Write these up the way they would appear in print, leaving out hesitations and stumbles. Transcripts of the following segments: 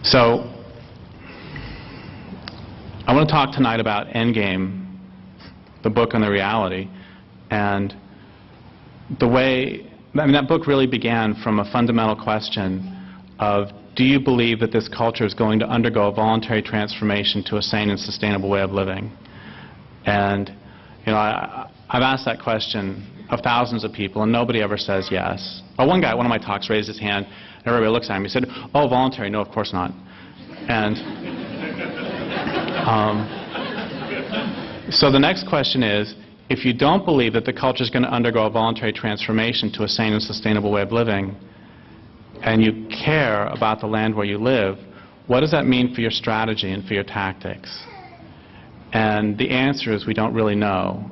So, I want to talk tonight about Endgame, the book and the reality, and the way, that book really began from a fundamental question of, do you believe that this culture is going to undergo a voluntary transformation to a sane and sustainable way of living? And, I've asked that question of thousands of people, and nobody ever says yes. Well, one guy at one of my talks raised his hand, and everybody looks at him. He said, "Oh, voluntary? No, of course not." And so the next question is, if you don't believe that the culture is going to undergo a voluntary transformation to a sane and sustainable way of living, and you care about the land where you live, what does that mean for your strategy and for your tactics? And the answer is we don't really know.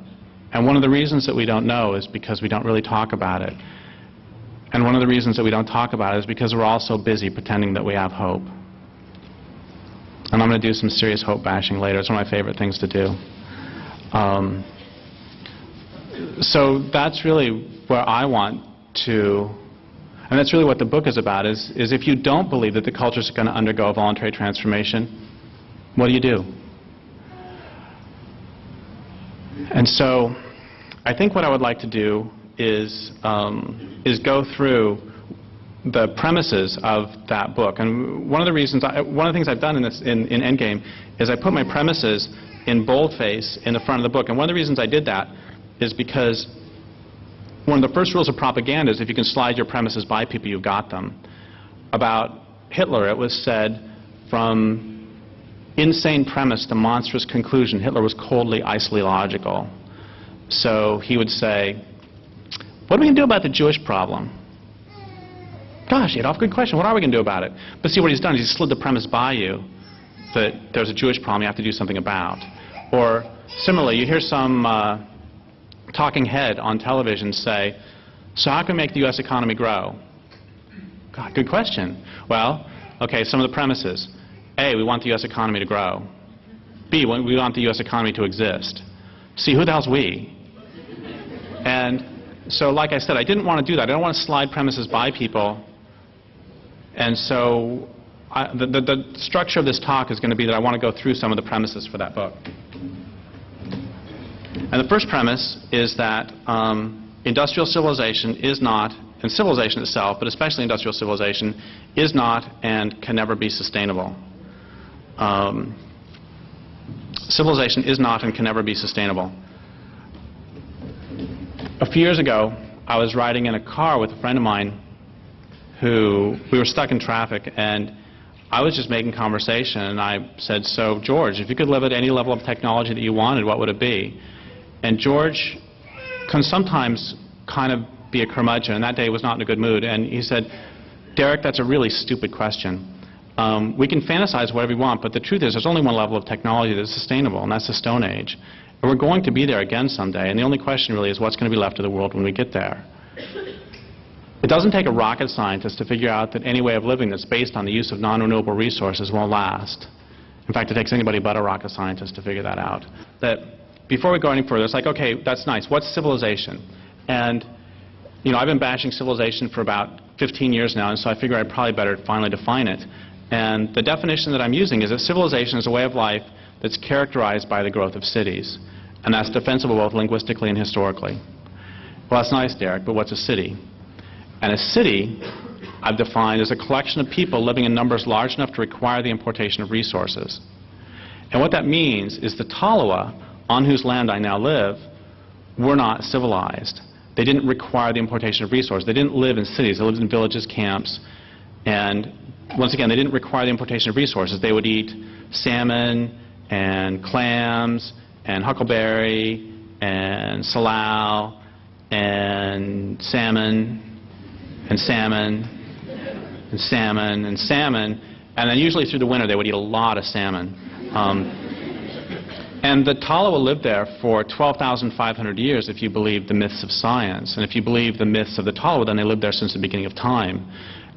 And one of the reasons that we don't know is because we don't really talk about it. And one of the reasons that we don't talk about it is because we're all so busy pretending that we have hope. And I'm going to do some serious hope bashing later. It's one of my favorite things to do. So that's really where I want to, and that's really what the book is about, is if you don't believe that the culture is going to undergo a voluntary transformation, what do? And so I think what I would like to do is go through the premises of that book. And one of the things I've done in Endgame is I put my premises in boldface in the front of the book. And one of the reasons I did that is because one of the first rules of propaganda is if you can slide your premises by people, you've got them. About Hitler, it was said, from insane premise to monstrous conclusion, Hitler was coldly, icily logical. So he would say, what are we going to do about the Jewish problem? Gosh, Adolf, good question. What are we going to do about it? But see, what he's done is he's slid the premise by you that there's a Jewish problem you have to do something about. Or similarly, you hear some talking head on television say, so how can we make the U.S. economy grow? God, good question. Well, okay, some of the premises. A, we want the U.S. economy to grow. B, we want the U.S. economy to exist. C, who the hell's we? And so, like I said, I didn't want to do that. I don't want to slide premises by people. And so the structure of this talk is going to be that I want to go through some of the premises for that book. And the first premise is that industrial civilization is not, and civilization itself, but especially industrial civilization, is not and can never be sustainable. Civilization is not and can never be sustainable. A few years ago, I was riding in a car with a friend of mine who, we were stuck in traffic, and I was just making conversation, and I said, so George, if you could live at any level of technology that you wanted, what would it be? And George can sometimes kind of be a curmudgeon, and that day was not in a good mood, and he said, Derrick, that's a really stupid question. We can fantasize whatever we want, but the truth is there's only one level of technology that's sustainable, and that's the Stone Age. And we're going to be there again someday, and the only question really is what's going to be left of the world when we get there. It doesn't take a rocket scientist to figure out that any way of living that's based on the use of non-renewable resources won't last. In fact, it takes anybody but a rocket scientist to figure that out. That before we go any further, it's like, okay, that's nice. What's civilization? And, I've been bashing civilization for about 15 years now, and so I figure I'd probably better finally define it. And the definition that I'm using is that civilization is a way of life that's characterized by the growth of cities. And that's defensible both linguistically and historically. Well, that's nice, Derrick, but what's a city? And a city, I've defined as a collection of people living in numbers large enough to require the importation of resources. And what that means is the Tolowa, on whose land I now live, were not civilized. They didn't require the importation of resources. They didn't live in cities. They lived in villages, camps, and once again, they didn't require the importation of resources. They would eat salmon and clams and huckleberry and salal and salmon and salmon and salmon and salmon, and then usually through the winter they would eat a lot of salmon. And the Tolowa lived there for 12,500 years if you believe the myths of science. And if you believe the myths of the Tolowa, then they lived there since the beginning of time.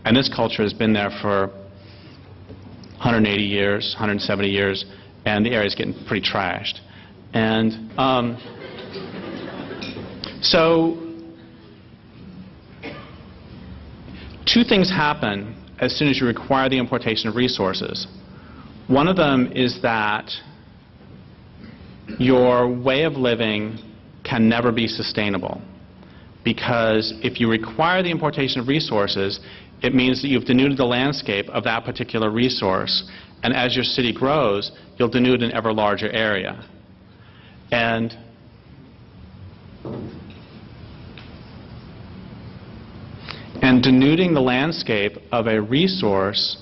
And this culture has been there for 180 years, 170 years, and the area is getting pretty trashed. And so two things happen as soon as you require the importation of resources. One of them is that your way of living can never be sustainable, because if you require the importation of resources, it means that you've denuded the landscape of that particular resource, and as your city grows, you'll denude an ever larger area. And denuding the landscape of a resource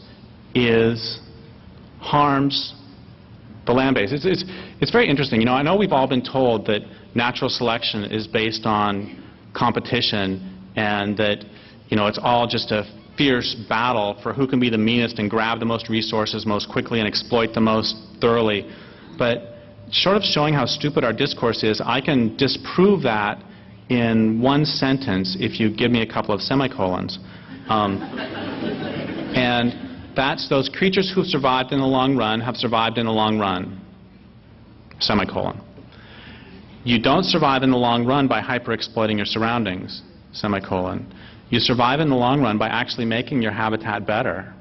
harms the land base. It's very interesting. You know, I know we've all been told that natural selection is based on competition and that, you know, it's all just a fierce battle for who can be the meanest and grab the most resources most quickly and exploit the most thoroughly. But short of showing how stupid our discourse is, I can disprove that in one sentence if you give me a couple of semicolons. And that's those creatures who've survived in the long run have survived in the long run. Semicolon. You don't survive in the long run by hyper-exploiting your surroundings. Semicolon. You survive in the long run by actually making your habitat better.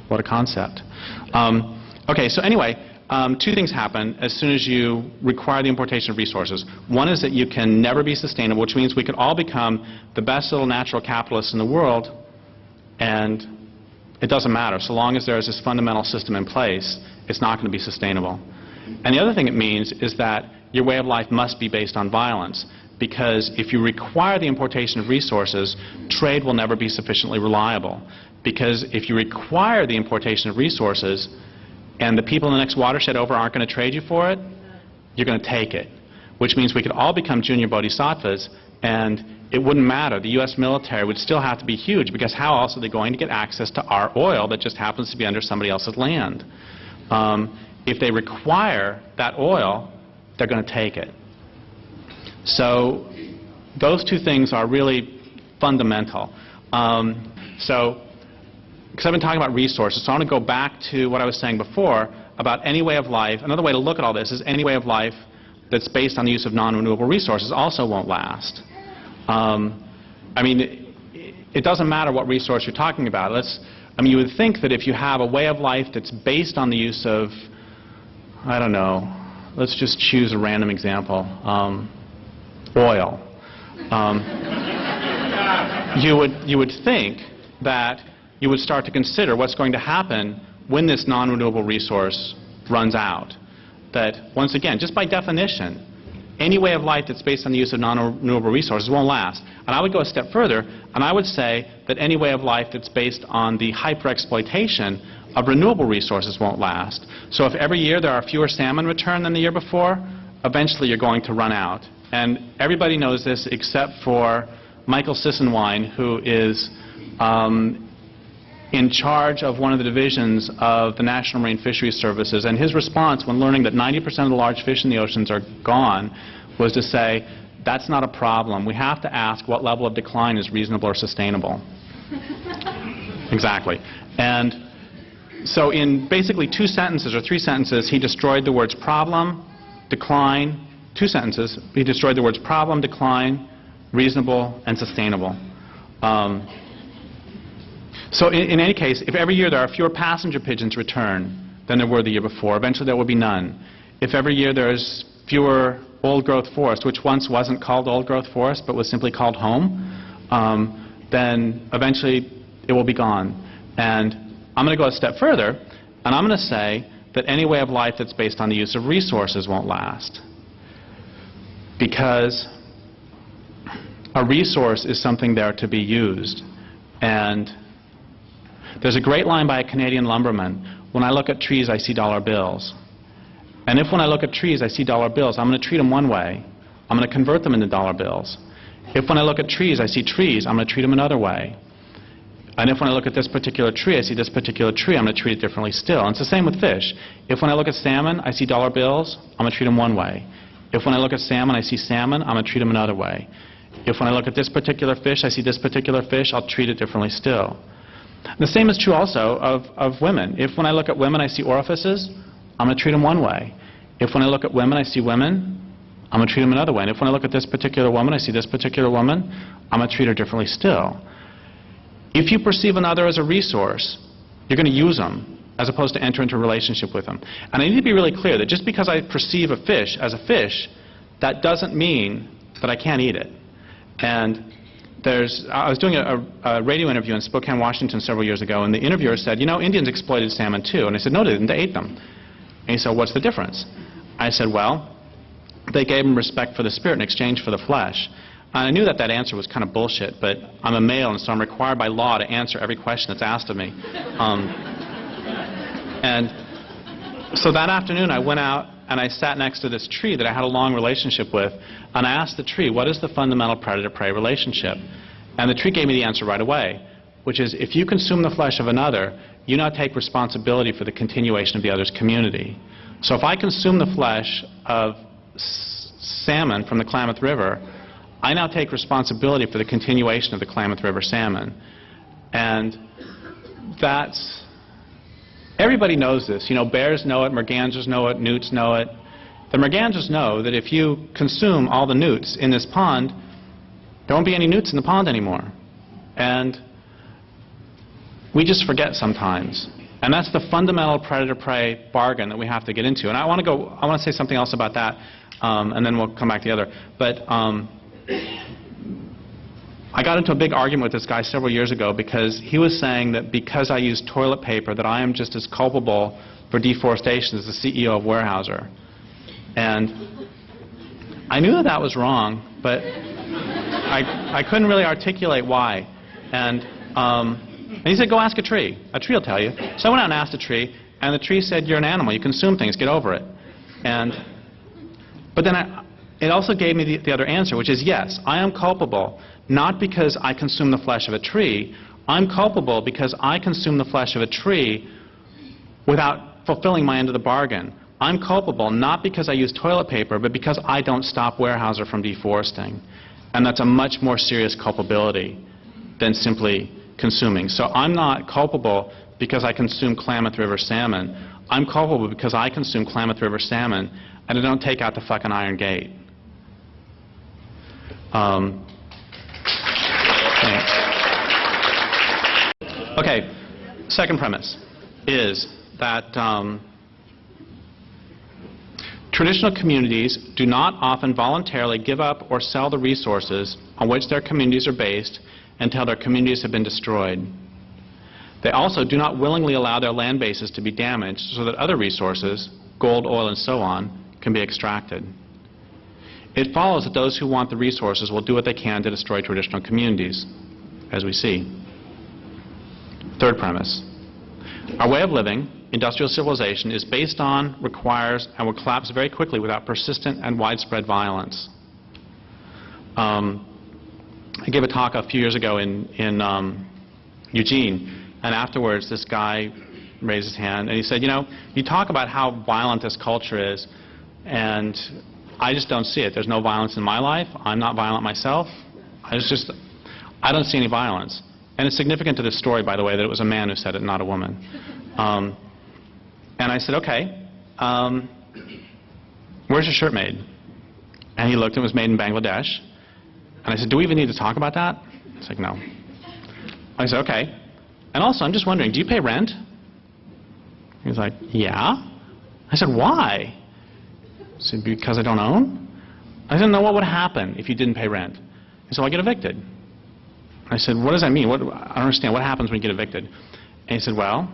What a concept. Okay, so anyway, two things happen as soon as you require the importation of resources. One is that you can never be sustainable, which means we could all become the best little natural capitalists in the world, and it doesn't matter. So long as there is this fundamental system in place, it's not going to be sustainable. And the other thing it means is that your way of life must be based on violence, because if you require the importation of resources, trade will never be sufficiently reliable. Because if you require the importation of resources, and the people in the next watershed over aren't going to trade you for it, you're going to take it. Which means we could all become junior bodhisattvas, and it wouldn't matter. The U.S. military would still have to be huge, because how else are they going to get access to our oil that just happens to be under somebody else's land? If they require that oil, they're going to take it. So those two things are really fundamental. Because I've been talking about resources, so I want to go back to what I was saying before about any way of life. Another way to look at all this is any way of life that's based on the use of non-renewable resources also won't last. I mean, it doesn't matter what resource you're talking about. You would think that if you have a way of life that's based on the use of, I don't know, let's just choose a random example, oil. You would think that you would start to consider what's going to happen when this non-renewable resource runs out. That, once again, just by definition, any way of life that's based on the use of non-renewable resources won't last. And I would go a step further, and I would say that any way of life that's based on the hyper-exploitation of renewable resources won't last. So if every year there are fewer salmon returned than the year before, eventually you're going to run out. And everybody knows this except for Michael Sissenwine, who is in charge of one of the divisions of the National Marine Fisheries Services, and his response when learning that 90% of the large fish in the oceans are gone was to say, that's not a problem. We have to ask what level of decline is reasonable or sustainable. Exactly. And so in basically 2 sentences or 3 sentences, he destroyed the words problem, decline, 2 sentences, he destroyed the words problem, decline, reasonable, and sustainable. So in any case, if every year there are fewer passenger pigeons returned than there were the year before, eventually there will be none. If every year there's fewer old-growth forest, which once wasn't called old-growth forest but was simply called home, then eventually it will be gone. And I'm going to go a step further, and I'm going to say that any way of life that's based on the use of resources won't last. Because a resource is something there to be used. And there's a great line by a Canadian lumberman, when I look at trees I see dollar bills. And if when I look at trees I see dollar bills, I'm going to treat them one way. I'm going to convert them into dollar bills. If when I look at trees I see trees, I'm going to treat them another way. And if when I look at this particular tree I see this particular tree, I'm going to treat it differently still. And it's the same with fish. If when I look at salmon I see dollar bills, I'm going to treat them one way. If when I look at salmon I see salmon, I'm going to treat them another way. If when I look at this particular fish I see this particular fish, I'll treat it differently still. The same is true also of women. If when I look at women I see orifices, I'm going to treat them one way. If when I look at women I see women, I'm going to treat them another way. And if when I look at this particular woman I see this particular woman, I'm going to treat her differently still. If you perceive another as a resource, you're going to use them as opposed to enter into a relationship with them. And I need to be really clear that just because I perceive a fish as a fish, that doesn't mean that I can't eat it. And I was doing a radio interview in Spokane, Washington several years ago, and the interviewer said, you know, Indians exploited salmon too. And I said, no, they didn't, they ate them. And he said, what's the difference? I said, well, they gave them respect for the spirit in exchange for the flesh. And I knew that that answer was kind of bullshit, but I'm a male, and so I'm required by law to answer every question that's asked of me. And so that afternoon I went out and I sat next to this tree that I had a long relationship with, and I asked the tree, what is the fundamental predator-prey relationship? And the tree gave me the answer right away, which is if you consume the flesh of another, you now take responsibility for the continuation of the other's community. So if I consume the flesh of salmon from the Klamath River, I now take responsibility for the continuation of the Klamath River salmon. And that's... Everybody knows this. You know, bears know it, mergansers know it, newts know it. The mergansers know that if you consume all the newts in this pond, there won't be any newts in the pond anymore. And we just forget sometimes. And that's the fundamental predator-prey bargain that we have to get into. And I want to say something else about that, and then we'll come back to the other. But I got into a big argument with this guy several years ago because he was saying that because I use toilet paper that I am just as culpable for deforestation as the CEO of Weyerhaeuser. And I knew that that was wrong, but I couldn't really articulate why. And he said, go ask a tree. A tree will tell you. So I went out and asked a tree, and the tree said, you're an animal. You consume things. Get over it. But then it also gave me the other answer, which is yes, I am culpable, not because I consume the flesh of a tree. I'm culpable because I consume the flesh of a tree without fulfilling my end of the bargain. I'm culpable not because I use toilet paper, but because I don't stop Weyerhaeuser from deforesting. And that's a much more serious culpability than simply consuming. So I'm not culpable because I consume Klamath River salmon. I'm culpable because I consume Klamath River salmon and I don't take out the fucking Iron Gate. Okay, second premise is that traditional communities do not often voluntarily give up or sell the resources on which their communities are based until their communities have been destroyed. They also do not willingly allow their land bases to be damaged so that other resources, gold, oil, and so on, can be extracted. It follows that those who want the resources will do what they can to destroy traditional communities, as we see. Third premise. Our way of living, industrial civilization, is based on, requires, and will collapse very quickly without persistent and widespread violence. I gave a talk a few years ago in Eugene, and afterwards this guy raised his hand and he said, you know, you talk about how violent this culture is, and I just don't see it. There's no violence in my life. I'm not violent myself. I don't see any violence. And it's significant to this story, by the way, that it was a man who said it, not a woman. And I said, okay, where's your shirt made? And he looked and it was made in Bangladesh. And I said, do we even need to talk about that? He's like, no. I said, okay. And also, I'm just wondering, do you pay rent? He's like, yeah. I said, why? He said, because I don't own? I said, no, what would happen if you didn't pay rent? He said, well, I get evicted. I said, what does that mean? I don't understand. What happens when you get evicted? And he said, well,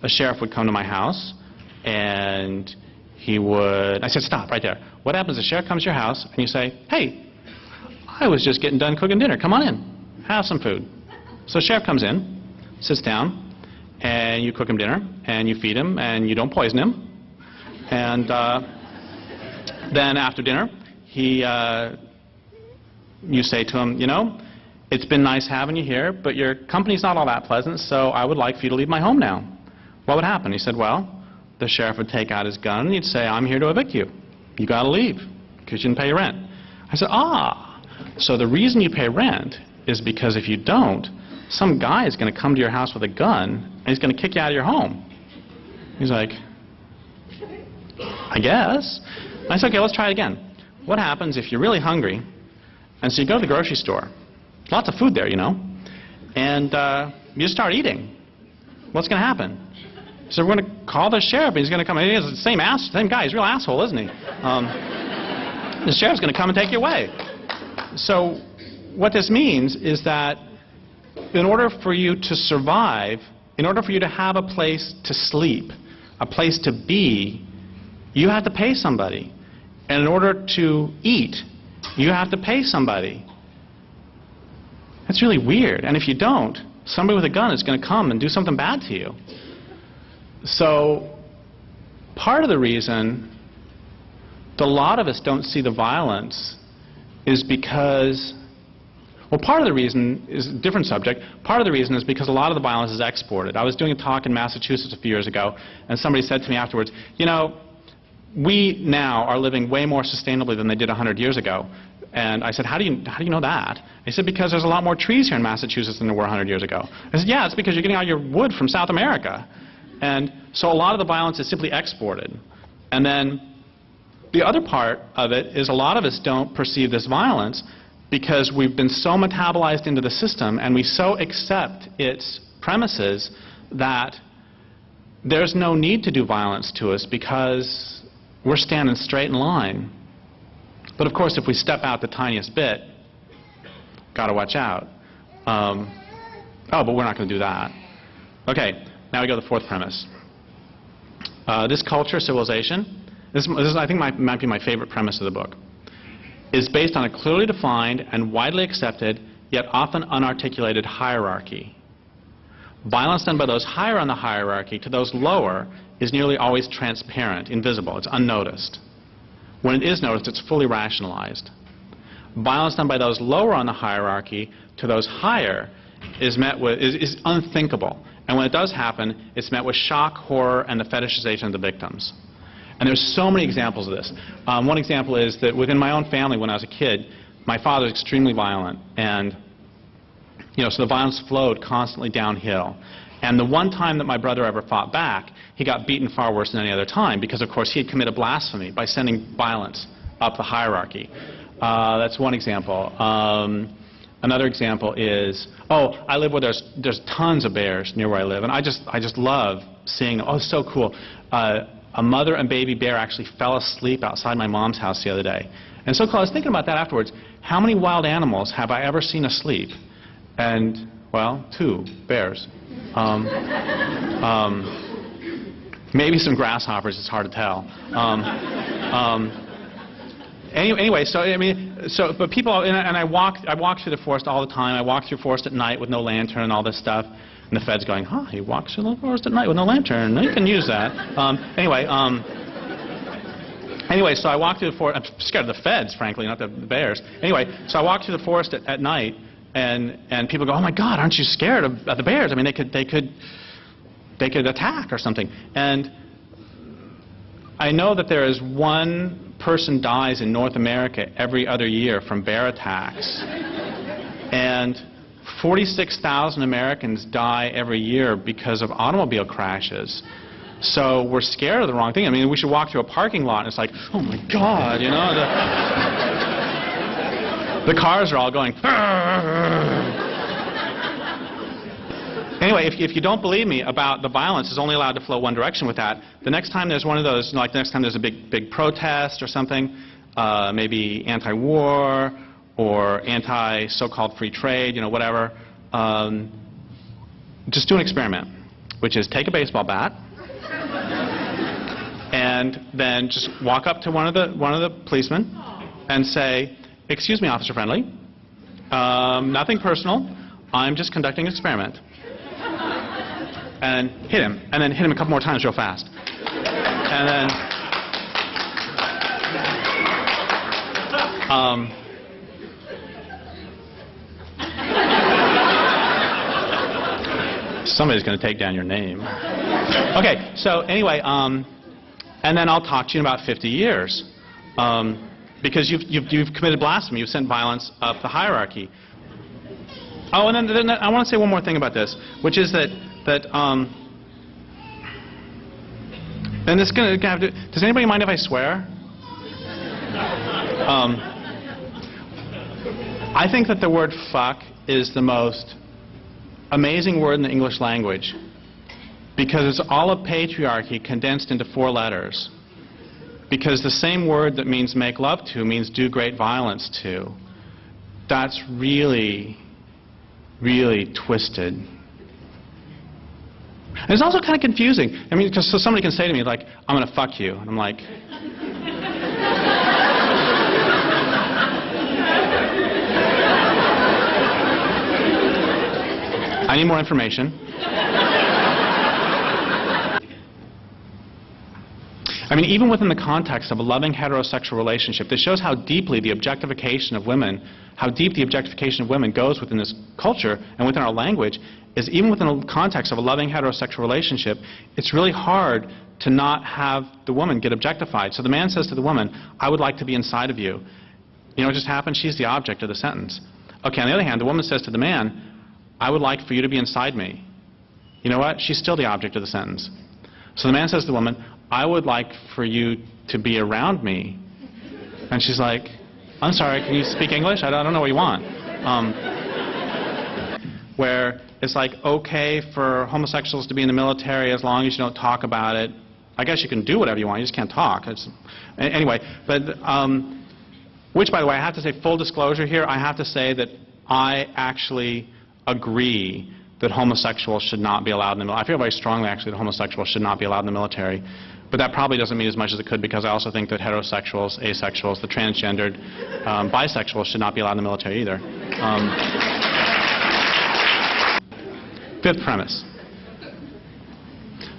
a sheriff would come to my house, and he would... I said, stop right there. What happens if the sheriff comes to your house, and you say, hey, I was just getting done cooking dinner. Come on in. Have some food. So the sheriff comes in, sits down, and you cook him dinner, and you feed him, and you don't poison him. And then after dinner, you say to him, you know, it's been nice having you here, but your company's not all that pleasant, so I would like for you to leave my home now. What would happen? He said, well, the sheriff would take out his gun, and he'd say, I'm here to evict you. You got to leave, because you didn't pay your rent. I said, so the reason you pay rent is because if you don't, some guy is going to come to your house with a gun, and he's going to kick you out of your home. He's like, I guess. I said, okay, let's try it again. What happens if you're really hungry, and so you go to the grocery store, lots of food there, you know, and you start eating. What's going to happen? So we're going to call the sheriff, and he's going to come. He's the same guy. He's a real asshole, isn't he? The sheriff's going to come and take you away. So what this means is that in order for you to survive, in order for you to have a place to sleep, a place to be, you have to pay somebody. And in order to eat, you have to pay somebody. That's really weird. And if you don't, somebody with a gun is going to come and do something bad to you. So part of the reason that a lot of us don't see the violence is because, well, part of the reason is a different subject. Part of the reason is because a lot of the violence is exported. I was doing a talk in Massachusetts a few years ago, and somebody said to me afterwards, you know, we now are living way more sustainably than they did 100 years ago. And I said, how do you know that? He said, because there's a lot more trees here in Massachusetts than there were 100 years ago. I said, yeah, it's because you're getting all your wood from South America. And so a lot of the violence is simply exported. And then the other part of it is a lot of us don't perceive this violence because we've been so metabolized into the system and we so accept its premises that there's no need to do violence to us because we're standing straight in line. But of course, if we step out the tiniest bit, got to watch out. Oh, but we're not going to do that. Okay, now we go to the fourth premise. This culture, civilization, this is, I think, might be my favorite premise of the book, is based on a clearly defined and widely accepted, yet often unarticulated hierarchy. Violence done by those higher on the hierarchy to those lower is nearly always transparent, invisible, it's unnoticed. When it is noticed, it's fully rationalized. Violence done by those lower on the hierarchy to those higher is unthinkable. And when it does happen, it's met with shock, horror, and the fetishization of the victims. And there's so many examples of this. One example is that within my own family, when I was a kid, my father was extremely violent. And so the violence flowed constantly downhill. And the one time that my brother ever fought back, he got beaten far worse than any other time because, of course, he had committed blasphemy by sending violence up the hierarchy. That's one example. Another example is, I live where there's tons of bears near where I live, and I just love seeing them. Oh, it's so cool. A mother and baby bear actually fell asleep outside my mom's house the other day. And so cool, I was thinking about that afterwards. How many wild animals have I ever seen asleep? And, well, 2 bears. Maybe some grasshoppers, it's hard to tell. Anyway, but people, and I walk through the forest all the time. I walk through forest at night with no lantern and all this stuff. And the Fed's going, he walks through the forest at night with no lantern. You can use that. Anyway, so I walk through the forest. I'm scared of the Feds, frankly, not the bears. Anyway, so I walk through the forest at night, and people go, oh my God, aren't you scared of the bears? I mean, they could attack or something. And I know that there is one person dies in North America every other year from bear attacks. And 46,000 Americans die every year because of automobile crashes. So we're scared of the wrong thing. I mean, we should walk through a parking lot and it's like, oh my God, the cars are all going. Anyway, if you don't believe me about the violence is only allowed to flow one direction with that, the next time there's one of those, like the next time there's a big protest or something, maybe anti-war or anti-so-called free trade, whatever, just do an experiment, which is take a baseball bat and then just walk up to one of the policemen and say, excuse me, Officer Friendly, nothing personal, I'm just conducting an experiment. And hit him, and then hit him a couple more times real fast. And then, somebody's going to take down your name. Okay, so anyway, and then I'll talk to you in about 50 years. Because you've committed blasphemy, you've sent violence up the hierarchy. Oh, and then I want to say one more thing about this, which is that and this is going to have to, does anybody mind if I swear? I think that the word fuck is the most amazing word in the English language, because it's all of patriarchy condensed into 4 letters. Because the same word that means make love to means do great violence to. That's really, really twisted. And it's also kind of confusing. I mean, because so somebody can say to me, like, I'm going to fuck you. And I'm like, I need more information. I mean, even within the context of a loving heterosexual relationship, this shows how deeply the objectification of women, how deep the objectification of women goes within this culture and within our language, is even within the context of a loving heterosexual relationship, it's really hard to not have the woman get objectified. So the man says to the woman, I would like to be inside of you. You know what just happened? She's the object of the sentence. Okay, on the other hand, the woman says to the man, I would like for you to be inside me. You know what? She's still the object of the sentence. So the man says to the woman, I would like for you to be around me. And she's like, I'm sorry, can you speak English? I don't know what you want. Where it's like okay for homosexuals to be in the military as long as you don't talk about it. I guess you can do whatever you want, you just can't talk. Anyway, but which, by the way, I have to say, full disclosure here, I have to say that I actually agree that homosexuals should not be allowed in the military. I feel very strongly, actually, that homosexuals should not be allowed in the military. But that probably doesn't mean as much as it could, because I also think that heterosexuals, asexuals, the transgendered, bisexuals should not be allowed in the military either. Fifth premise.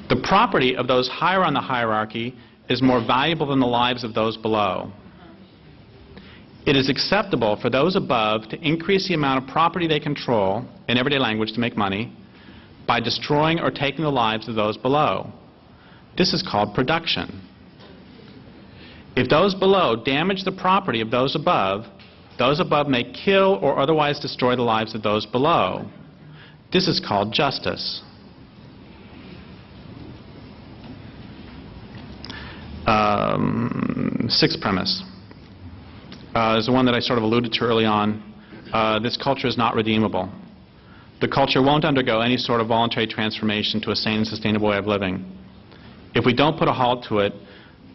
The property of those higher on the hierarchy is more valuable than the lives of those below. It is acceptable for those above to increase the amount of property they control, in everyday language to make money, by destroying or taking the lives of those below. This is called production. If those below damage the property of those above may kill or otherwise destroy the lives of those below. This is called justice. Sixth premise is the one that I sort of alluded to early on. This culture is not redeemable. The culture won't undergo any sort of voluntary transformation to a sane and sustainable way of living. If we don't put a halt to it,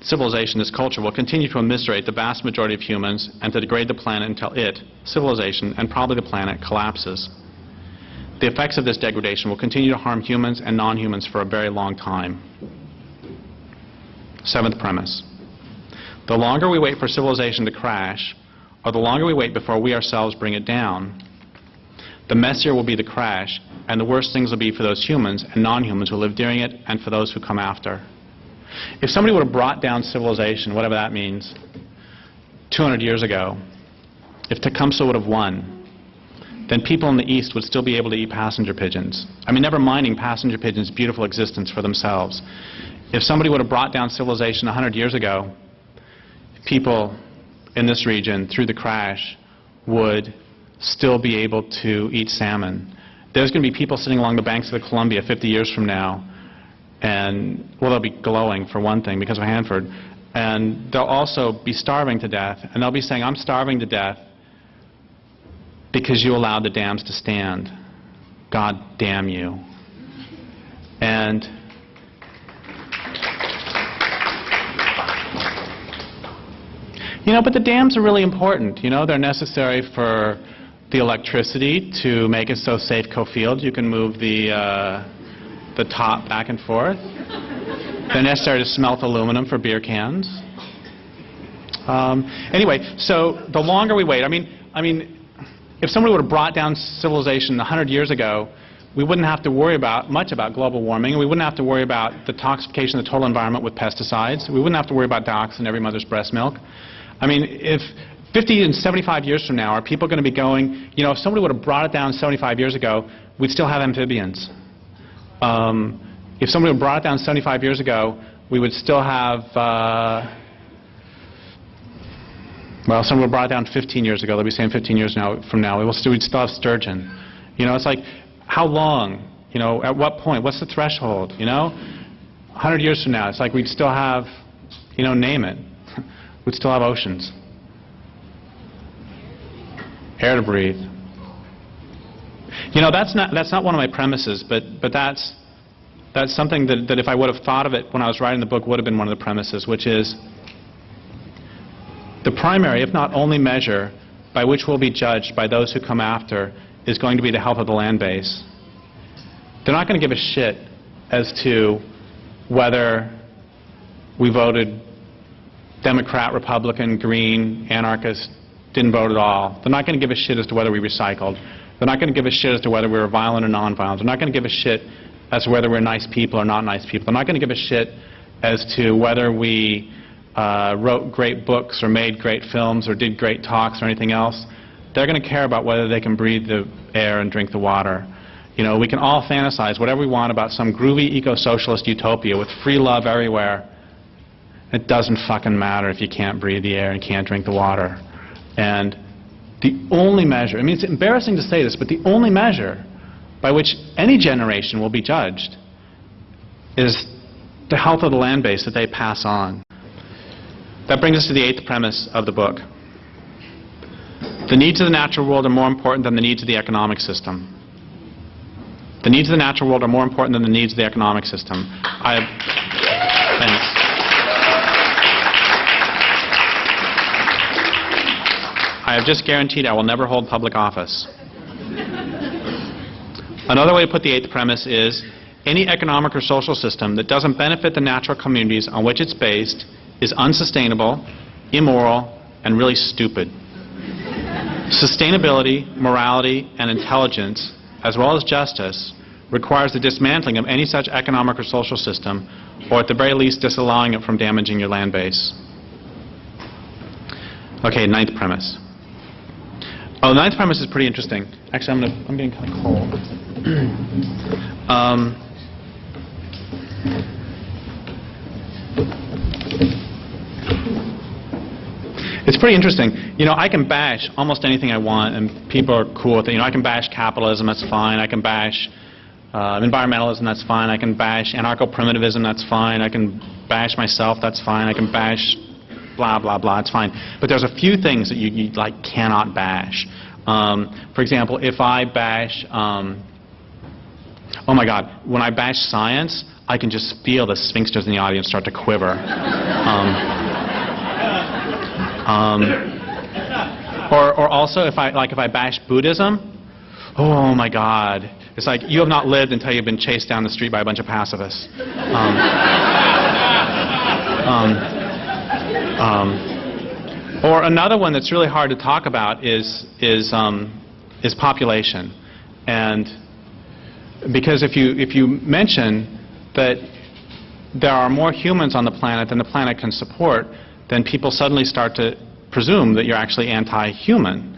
civilization, this culture, will continue to immiserate the vast majority of humans and to degrade the planet until it, civilization, and probably the planet, collapses. The effects of this degradation will continue to harm humans and non-humans for a very long time. Seventh premise. The longer we wait for civilization to crash, or the longer we wait before we ourselves bring it down, the messier will be the crash, and the worse things will be for those humans and non-humans who live during it and for those who come after. If somebody would have brought down civilization, whatever that means, 200 years ago, if Tecumseh would have won, then people in the East would still be able to eat passenger pigeons. I mean, never minding passenger pigeons' beautiful existence for themselves. If somebody would have brought down civilization 100 years ago, people in this region, through the crash, would still be able to eat salmon. There's going to be people sitting along the banks of the Columbia 50 years from now, and, well, they'll be glowing, for one thing, because of Hanford, and they'll also be starving to death, and they'll be saying, I'm starving to death because you allowed the dams to stand. God damn you. And you know, but the dams are really important. You know, they're necessary for the electricity to make it so Safeco Field you can move the top back and forth. They're necessary to smelt aluminum for beer cans. Anyway, so the longer we wait, I mean, if somebody would have brought down civilization 100 years ago, we wouldn't have to worry much about global warming. We wouldn't have to worry about the toxification of the total environment with pesticides. We wouldn't have to worry about dioxin in every mother's breast milk. I mean, if 50 and 75 years from now, are people going to be going, you know, if somebody would have brought it down 75 years ago, we'd still have amphibians. If somebody would have brought it down 75 years ago, we would still have, well, someone would have brought it down 15 years ago. They'll be saying 15 years from now, we'd still have sturgeon. You know, it's like, how long? You know, at what point? What's the threshold? You know, 100 years from now, it's like we'd still have, you know, name it. We'd still have oceans. Air to breathe. You know, that's not one of my premises, but that's something that if I would have thought of it when I was writing the book would have been one of the premises, which is the primary, if not only measure by which we'll be judged by those who come after is going to be the health of the land base. They're not going to give a shit as to whether we voted Democrat, Republican, Green, Anarchist, didn't vote at all. They're not going to give a shit as to whether we recycled. They're not going to give a shit as to whether we were violent or nonviolent. They're not going to give a shit as to whether we're nice people or not nice people. They're not going to give a shit as to whether we wrote great books or made great films or did great talks or anything else. They're going to care about whether they can breathe the air and drink the water. You know, we can all fantasize whatever we want about some groovy eco-socialist utopia with free love everywhere. It doesn't fucking matter if you can't breathe the air and can't drink the water. And the only measure, I mean, it's embarrassing to say this, but the only measure by which any generation will be judged is the health of the land base that they pass on. That brings us to the 8th premise of the book. The needs of the natural world are more important than the needs of the economic system. The needs of the natural world are more important than the needs of the economic system. I have just guaranteed I will never hold public office. Another way to put the 8th premise is, any economic or social system that doesn't benefit the natural communities on which it's based is unsustainable, immoral, and really stupid. Sustainability, morality, and intelligence, as well as justice, requires the dismantling of any such economic or social system, or at the very least disallowing it from damaging your land base. Okay, 9th premise. Oh, the 9th premise is pretty interesting. Actually, I'm getting kind of cold. It's pretty interesting. You know, I can bash almost anything I want, and people are cool with it. You know, I can bash capitalism, that's fine. I can bash environmentalism, that's fine. I can bash anarcho-primitivism, that's fine. I can bash myself, that's fine. I can bash blah, blah, blah, it's fine. But there's a few things that you like, cannot bash. For example, if I bash, oh my God, when I bash science, I can just feel the sphincters in the audience start to quiver. Or also, if I bash Buddhism, oh my God, it's like you have not lived until you've been chased down the street by a bunch of pacifists. Or another one that's really hard to talk about is population, and because if you mention that there are more humans on the planet than the planet can support, then people suddenly start to presume that you're actually anti-human,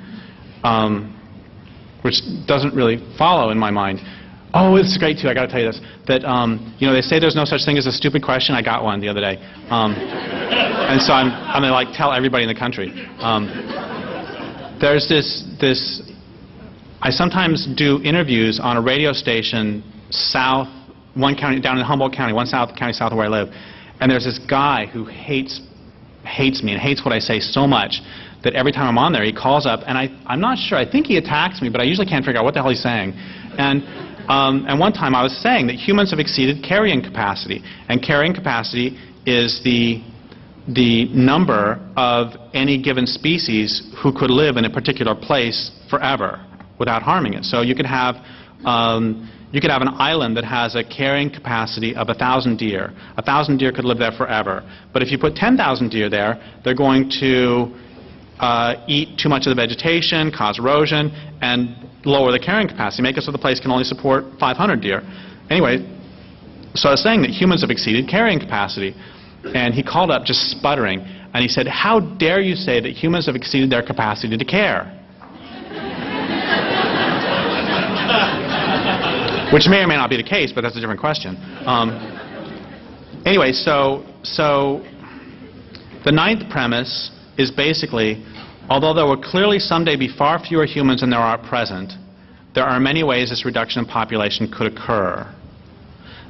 which doesn't really follow in my mind. Oh, this is great too. I got to tell you this. That you know, they say there's no such thing as a stupid question. I got one the other day, and so I'm going to like tell everybody in the country. There's this. I sometimes do interviews on a radio station south, one county down in Humboldt County, one county south of where I live, and there's this guy who hates me and hates what I say so much that every time I'm on there he calls up, and I'm not sure, I think he attacks me, but I usually can't figure out what the hell he's saying. And one time I was saying that humans have exceeded carrying capacity, and carrying capacity is the number of any given species who could live in a particular place forever without harming it. So you could have an island that has a carrying capacity of 1,000 deer. 1,000 deer could live there forever. But if you put 10,000 deer there, they're going to eat too much of the vegetation, cause erosion, and lower the carrying capacity, make it so the place can only support 500 deer. Anyway, so I was saying that humans have exceeded carrying capacity. And he called up just sputtering, and he said, "How dare you say that humans have exceeded their capacity to care?" Which may or may not be the case, but that's a different question. Anyway, so the 9th premise is basically, although there will clearly someday be far fewer humans than there are at present, there are many ways this reduction in population could occur.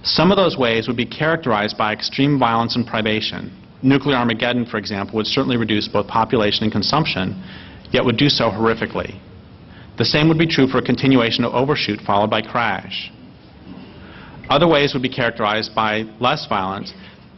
Some of those ways would be characterized by extreme violence and privation. Nuclear Armageddon, for example, would certainly reduce both population and consumption, yet would do so horrifically. The same would be true for a continuation of overshoot followed by crash. Other ways would be characterized by less violence.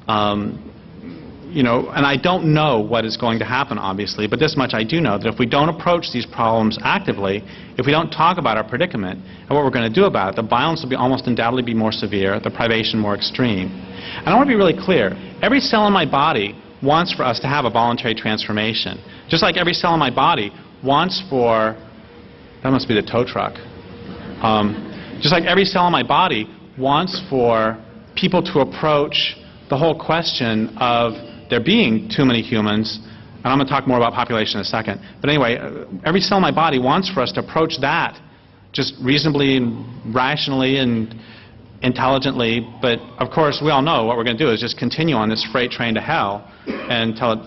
And I don't know what is going to happen, obviously, but this much I do know, that if we don't approach these problems actively, if we don't talk about our predicament and what we're going to do about it, the violence will be almost undoubtedly be more severe, the privation more extreme. And I want to be really clear. Every cell in my body wants for us to have a voluntary transformation. Just like every cell in my body wants for... That must be the tow truck. Just like every cell in my body wants for people to approach the whole question of there being too many humans, and I'm going to talk more about population in a second, but anyway, every cell in my body wants for us to approach that just reasonably and rationally and intelligently, but of course we all know what we're going to do is just continue on this freight train to hell until it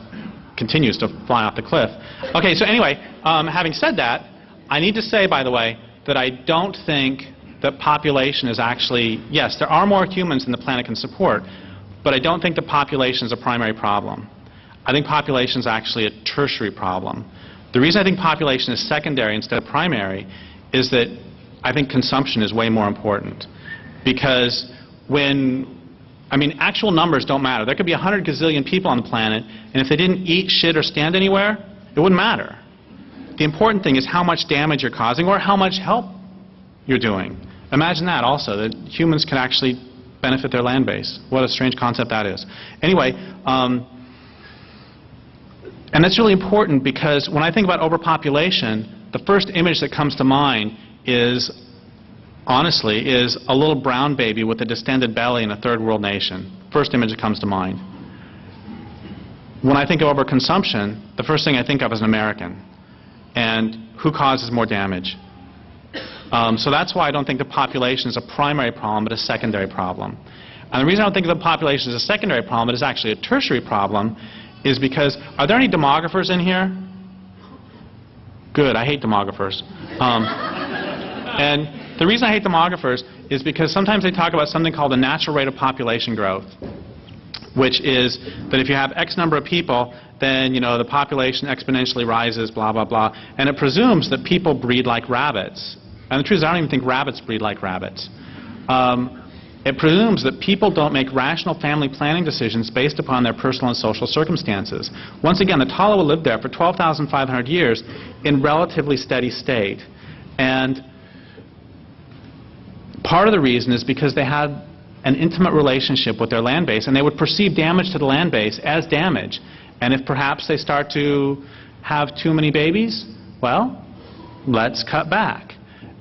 continues to fly off the cliff. Okay, so anyway, having said that, I need to say, by the way, that I don't think that population is actually, yes, there are more humans than the planet can support, but I don't think the population is a primary problem. I think population is actually a tertiary problem. The reason I think population is secondary instead of primary is that I think consumption is way more important. Because actual numbers don't matter. There could be 100 gazillion people on the planet, and if they didn't eat, shit, or stand anywhere, it wouldn't matter. The important thing is how much damage you're causing or how much help you're doing. Imagine that also, that humans can actually benefit their land base. What a strange concept that is. Anyway, and that's really important because when I think about overpopulation, the first image that comes to mind is, honestly, is a little brown baby with a distended belly in a third world nation. First image that comes to mind. When I think of overconsumption, the first thing I think of is an American. And who causes more damage? So that's why I don't think the population is a primary problem, but a secondary problem. And the reason I don't think the population is a secondary problem, but it's actually a tertiary problem, is because, are there any demographers in here? Good, I hate demographers. And the reason I hate demographers is because sometimes they talk about something called the natural rate of population growth, which is that if you have X number of people, then the population exponentially rises, blah, blah, blah. And it presumes that people breed like rabbits. And the truth is, I don't even think rabbits breed like rabbits. It presumes that people don't make rational family planning decisions based upon their personal and social circumstances. Once again, the Talawa lived there for 12,500 years in relatively steady state. And part of the reason is because they had an intimate relationship with their land base, and they would perceive damage to the land base as damage. And if perhaps they start to have too many babies, well, let's cut back.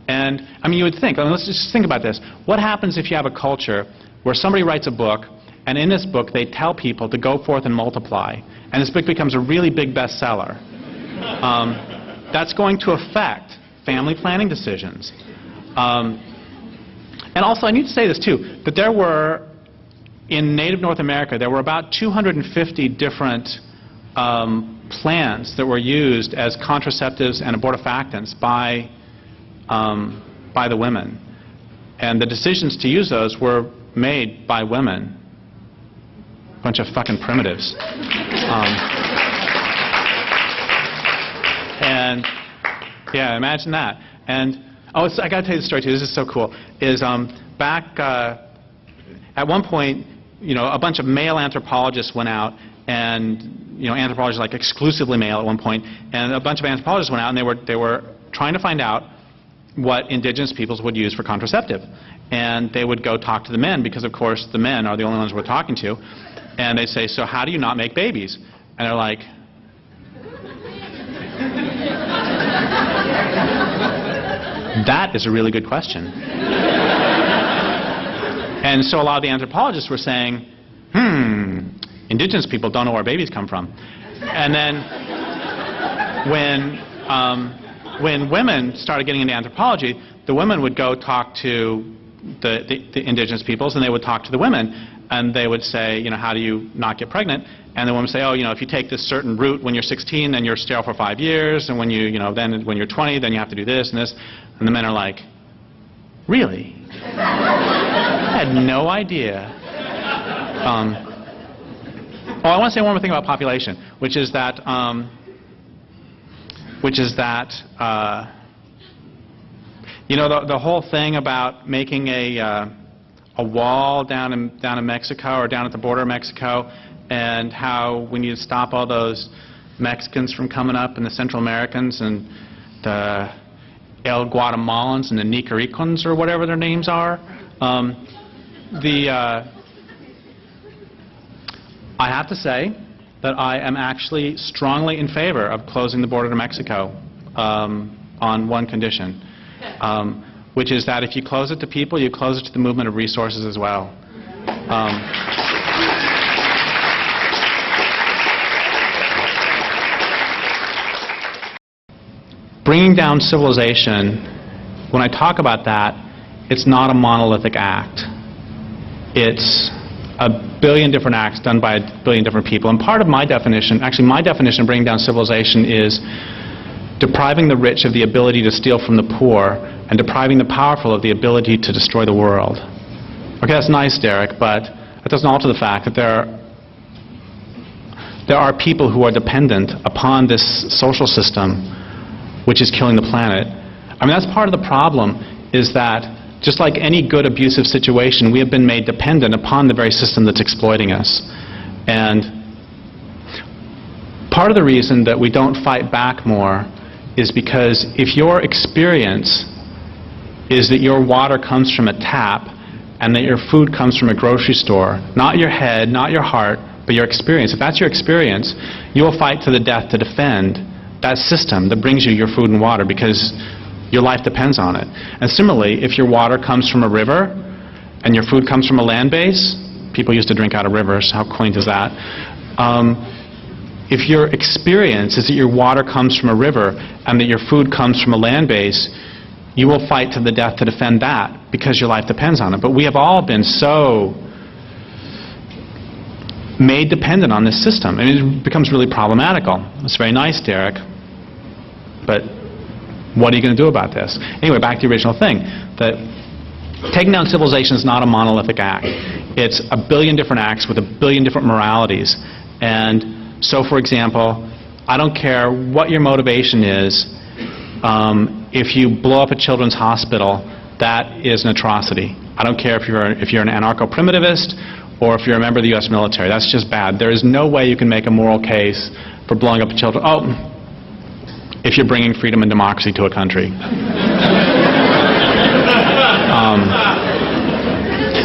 And, you would think, let's just think about this. What happens if you have a culture where somebody writes a book, and in this book they tell people to go forth and multiply, and this book becomes a really big bestseller? That's going to affect family planning decisions. And also, I need to say this too, that there were, in native North America, there were about 250 different plants that were used as contraceptives and abortifactants by the women. And the decisions to use those were made by women. Bunch of fucking primitives. And yeah, imagine that. And I got to tell you the story too. This is so cool. Is back at one point, a bunch of male anthropologists went out, and anthropologists like exclusively male at one point, and a bunch of anthropologists went out, and they were trying to find out what indigenous peoples would use for contraceptive. And they would go talk to the men, because of course the men are the only ones we're talking to, and they'd say, so how do you not make babies? And they're like, that is a really good question. And so a lot of the anthropologists were saying, indigenous people don't know where babies come from. And then when women started getting into anthropology, the women would go talk to the indigenous peoples, and they would talk to the women, and they would say, how do you not get pregnant? And the women would say, if you take this certain route when you're 16, then you're sterile for 5 years, and when then when you're 20, then you have to do this and this. And the men are like, really? I had no idea. I want to say one more thing about population, which is that You know, the whole thing about making a wall down in Mexico or down at the border of Mexico, and how we need to stop all those Mexicans from coming up and the Central Americans and the El Guatemalans and the Nicaraguans or whatever their names are. I have to say that I am actually strongly in favor of closing the border to Mexico on one condition, which is that if you close it to people, you close it to the movement of resources as well. Bringing down civilization, when I talk about that, it's not a monolithic act. It's a billion different acts done by a billion different people. And part of my definition, actually my definition of bringing down civilization, is depriving the rich of the ability to steal from the poor and depriving the powerful of the ability to destroy the world. Okay, that's nice, Derrick, but that doesn't alter the fact that there are people who are dependent upon this social system which is killing the planet. I mean, that's part of the problem, is that just like any good abusive situation, we have been made dependent upon the very system that's exploiting us. And part of the reason that we don't fight back more is because if your experience is that your water comes from a tap and that your food comes from a grocery store, not your head, not your heart, but your experience, if that's your experience, you will fight to the death to defend that system that brings you your food and water, because your life depends on it. And similarly, if your water comes from a river and your food comes from a land base, people used to drink out of rivers, how quaint is that? If your experience is that your water comes from a river and that your food comes from a land base, you will fight to the death to defend that because your life depends on it. But we have all been so made dependent on this system, and it becomes really problematical. It's very nice, Derrick, but what are you going to do about this? Anyway, back to the original thing, that taking down civilization is not a monolithic act. It's a billion different acts with a billion different moralities. And so, for example, I don't care what your motivation is, if you blow up a children's hospital, that is an atrocity. I don't care if you're an anarcho-primitivist or if you're a member of the U.S. military. That's just bad. There is no way you can make a moral case for blowing up children. Oh, if you're bringing freedom and democracy to a country.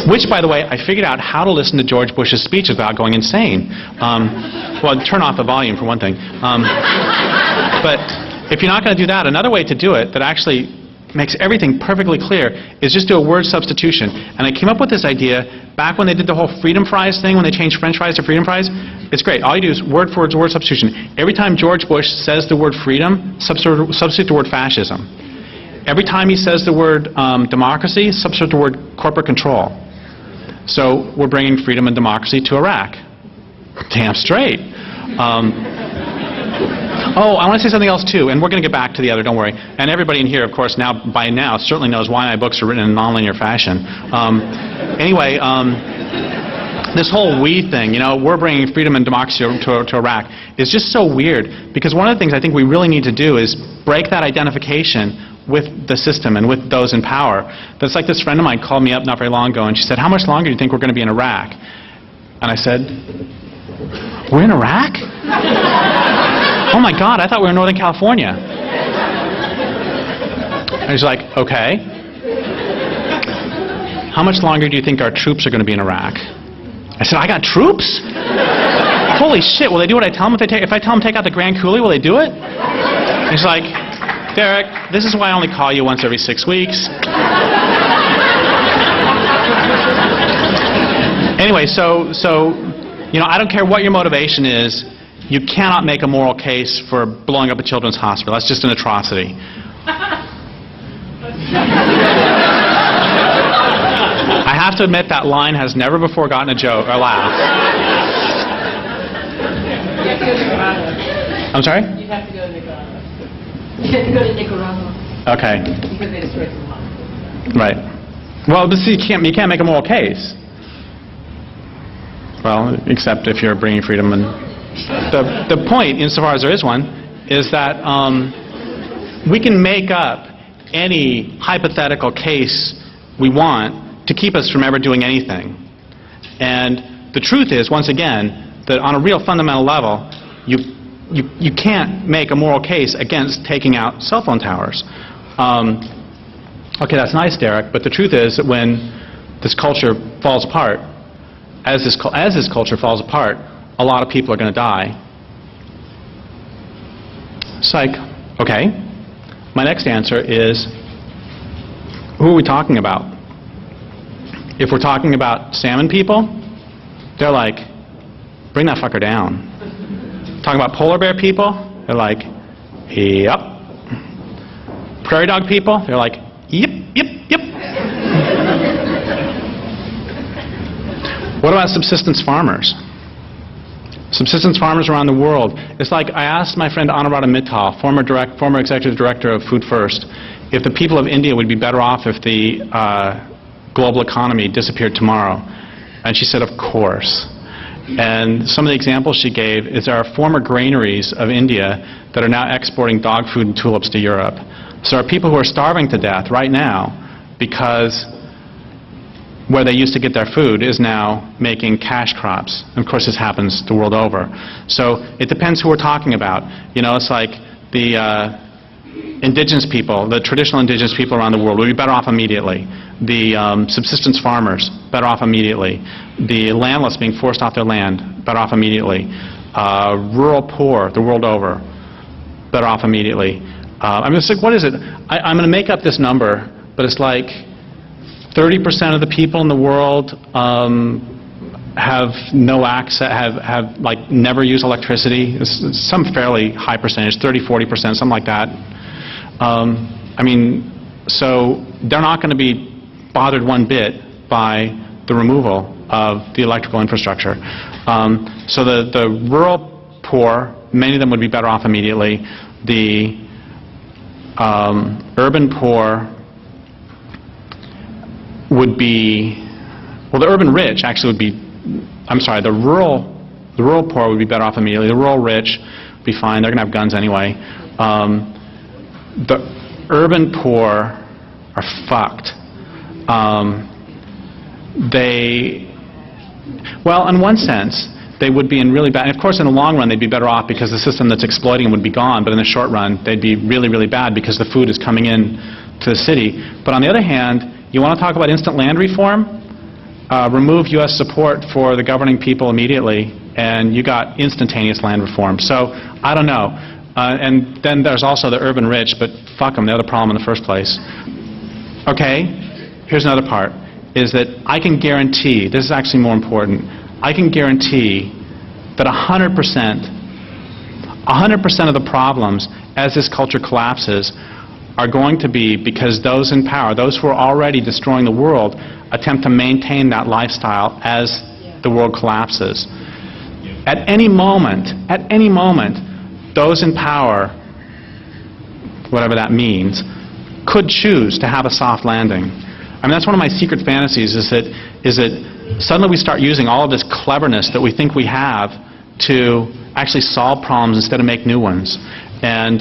Which, by the way, I figured out how to listen to George Bush's speeches without going insane. Well, turn off the volume for one thing. But if you're not going to do that, another way to do it that actually makes everything perfectly clear is just do a word substitution. And I came up with this idea back when they did the whole freedom fries thing, when they changed French fries to freedom fries. It's great. All you do is word for word substitution. Every time George Bush says the word freedom, substitute the word fascism. Every time he says the word democracy, substitute the word corporate control. So we're bringing freedom and democracy to Iraq. Damn straight. Oh, I want to say something else too, and we're going to get back to the other, don't worry. And everybody in here, of course, by now certainly knows why my books are written in nonlinear fashion. Anyway, this whole we thing, you know, we're bringing freedom and democracy to Iraq, is just so weird, because one of the things I think we really need to do is break that identification with the system and with those in power. That's like this friend of mine called me up not very long ago, and she said, how much longer do you think we're going to be in Iraq? And I said, we're in Iraq? Oh my God, I thought we were in Northern California. And he's like, okay. How much longer do you think our troops are going to be in Iraq? I said, I got troops? Holy shit, will they do what I tell them? If I tell them to take out the Grand Coulee, will they do it? And he's like, Derrick, this is why I only call you once every 6 weeks. Anyway, so you know, I don't care what your motivation is, you cannot make a moral case for blowing up a children's hospital. That's just an atrocity. I have to admit that line has never before gotten a joke or laugh. I'm sorry? You have to go to Nicaragua. You have to go to Nicaragua. Okay. Because they destroyed some hospitals. Right. Well, but see, you can't make a moral case. Well, except if you're bringing freedom and... The point, insofar as there is one, is that we can make up any hypothetical case we want to keep us from ever doing anything. And the truth is, once again, that on a real fundamental level, you can't make a moral case against taking out cell phone towers. Okay, that's nice, Derrick, but the truth is that when this culture falls apart, as this culture falls apart, a lot of people are going to die. Psych. Okay. My next answer is, who are we talking about? If we're talking about salmon people, they're like, bring that fucker down. Talking about polar bear people, they're like, yep. Prairie dog people, they're like, yep, yep, yep. What about subsistence farmers? Subsistence farmers around the world. It's like I asked my friend Anuradha Mittal, former executive director of Food First, if the people of India would be better off if the global economy disappeared tomorrow. And she said, of course. And some of the examples she gave is there are former granaries of India that are now exporting dog food and tulips to Europe. So there are people who are starving to death right now because where they used to get their food is now making cash crops. And of course this happens the world over. So it depends who we're talking about. You know, it's like the indigenous people, the traditional indigenous people around the world would be better off immediately. The subsistence farmers, better off immediately. The landless being forced off their land, better off immediately. Rural poor, the world over, better off immediately. I mean, it's like, what is it? I'm going to make up this number, but it's like 30% of the people in the world have no access, have like never used electricity. It's some fairly high percentage, 30, 40%, something like that. I mean, so they're not going to be bothered one bit by the removal of the electrical infrastructure. So the rural poor, many of them would be better off immediately. The urban poor would be, well, the urban rich actually would be, I'm sorry, the rural poor would be better off immediately. The rural rich would be fine. They're going to have guns anyway. The urban poor are fucked. Well, in one sense, they would be in really bad, and of course in the long run they'd be better off because the system that's exploiting them would be gone, but in the short run they'd be really, really bad because the food is coming in to the city. But on the other hand, you want to talk about instant land reform? Remove U.S. support for the governing people immediately, and you got instantaneous land reform. So, I don't know. And then there's also the urban rich, but fuck them, they're the problem in the first place. Okay, here's another part, is that I can guarantee, this is actually more important, I can guarantee that 100% of the problems as this culture collapses are going to be because those in power, those who are already destroying the world, attempt to maintain that lifestyle as the world collapses. At any moment, those in power, whatever that means, could choose to have a soft landing. I mean, that's one of my secret fantasies, is that suddenly we start using all of this cleverness that we think we have to actually solve problems instead of make new ones. And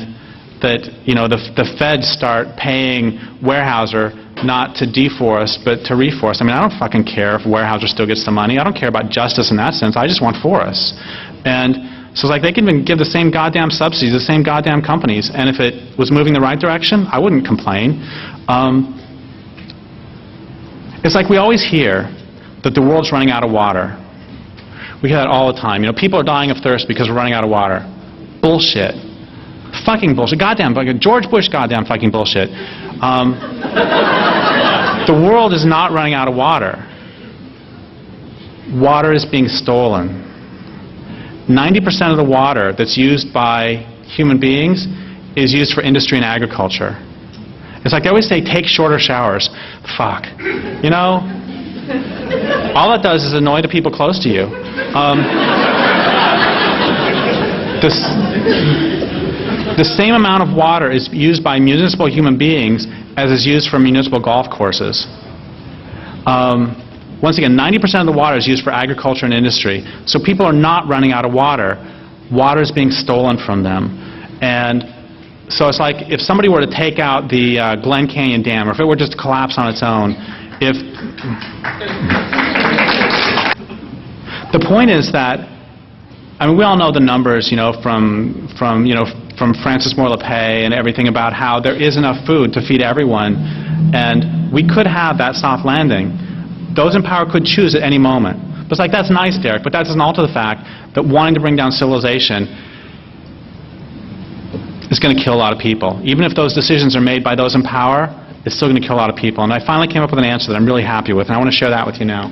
that, you know, the feds start paying Weyerhaeuser not to deforest, but to reforest. I mean, I don't fucking care if Weyerhaeuser still gets the money. I don't care about justice in that sense. I just want forests. And so it's like they can even give the same goddamn subsidies, the same goddamn companies, and if it was moving the right direction, I wouldn't complain. It's like we always hear that the world's running out of water. We hear that all the time. You know, people are dying of thirst because we're running out of water. Bullshit. Fucking bullshit. Goddamn fucking George Bush goddamn fucking bullshit. The world is not running out of water. Water is being stolen. 90% of the water that's used by human beings is used for industry and agriculture. It's like they always say, take shorter showers. Fuck. You know, all it does is annoy the people close to you. The same amount of water is used by municipal human beings as is used for municipal golf courses. Once again, 90% of the water is used for agriculture and industry. So people are not running out of water. Water is being stolen from them. And So it's like if somebody were to take out the Glen Canyon Dam, or if it were just to collapse on its own, if... The point is that, I mean, we all know the numbers, you know, from Francis Moore Lappé and everything about how there is enough food to feed everyone, and we could have that soft landing. Those in power could choose at any moment. But it's like, that's nice, Derrick, but that doesn't alter the fact that wanting to bring down civilization is going to kill a lot of people. Even if those decisions are made by those in power, it's still going to kill a lot of people. And I finally came up with an answer that I'm really happy with, and I want to share that with you now.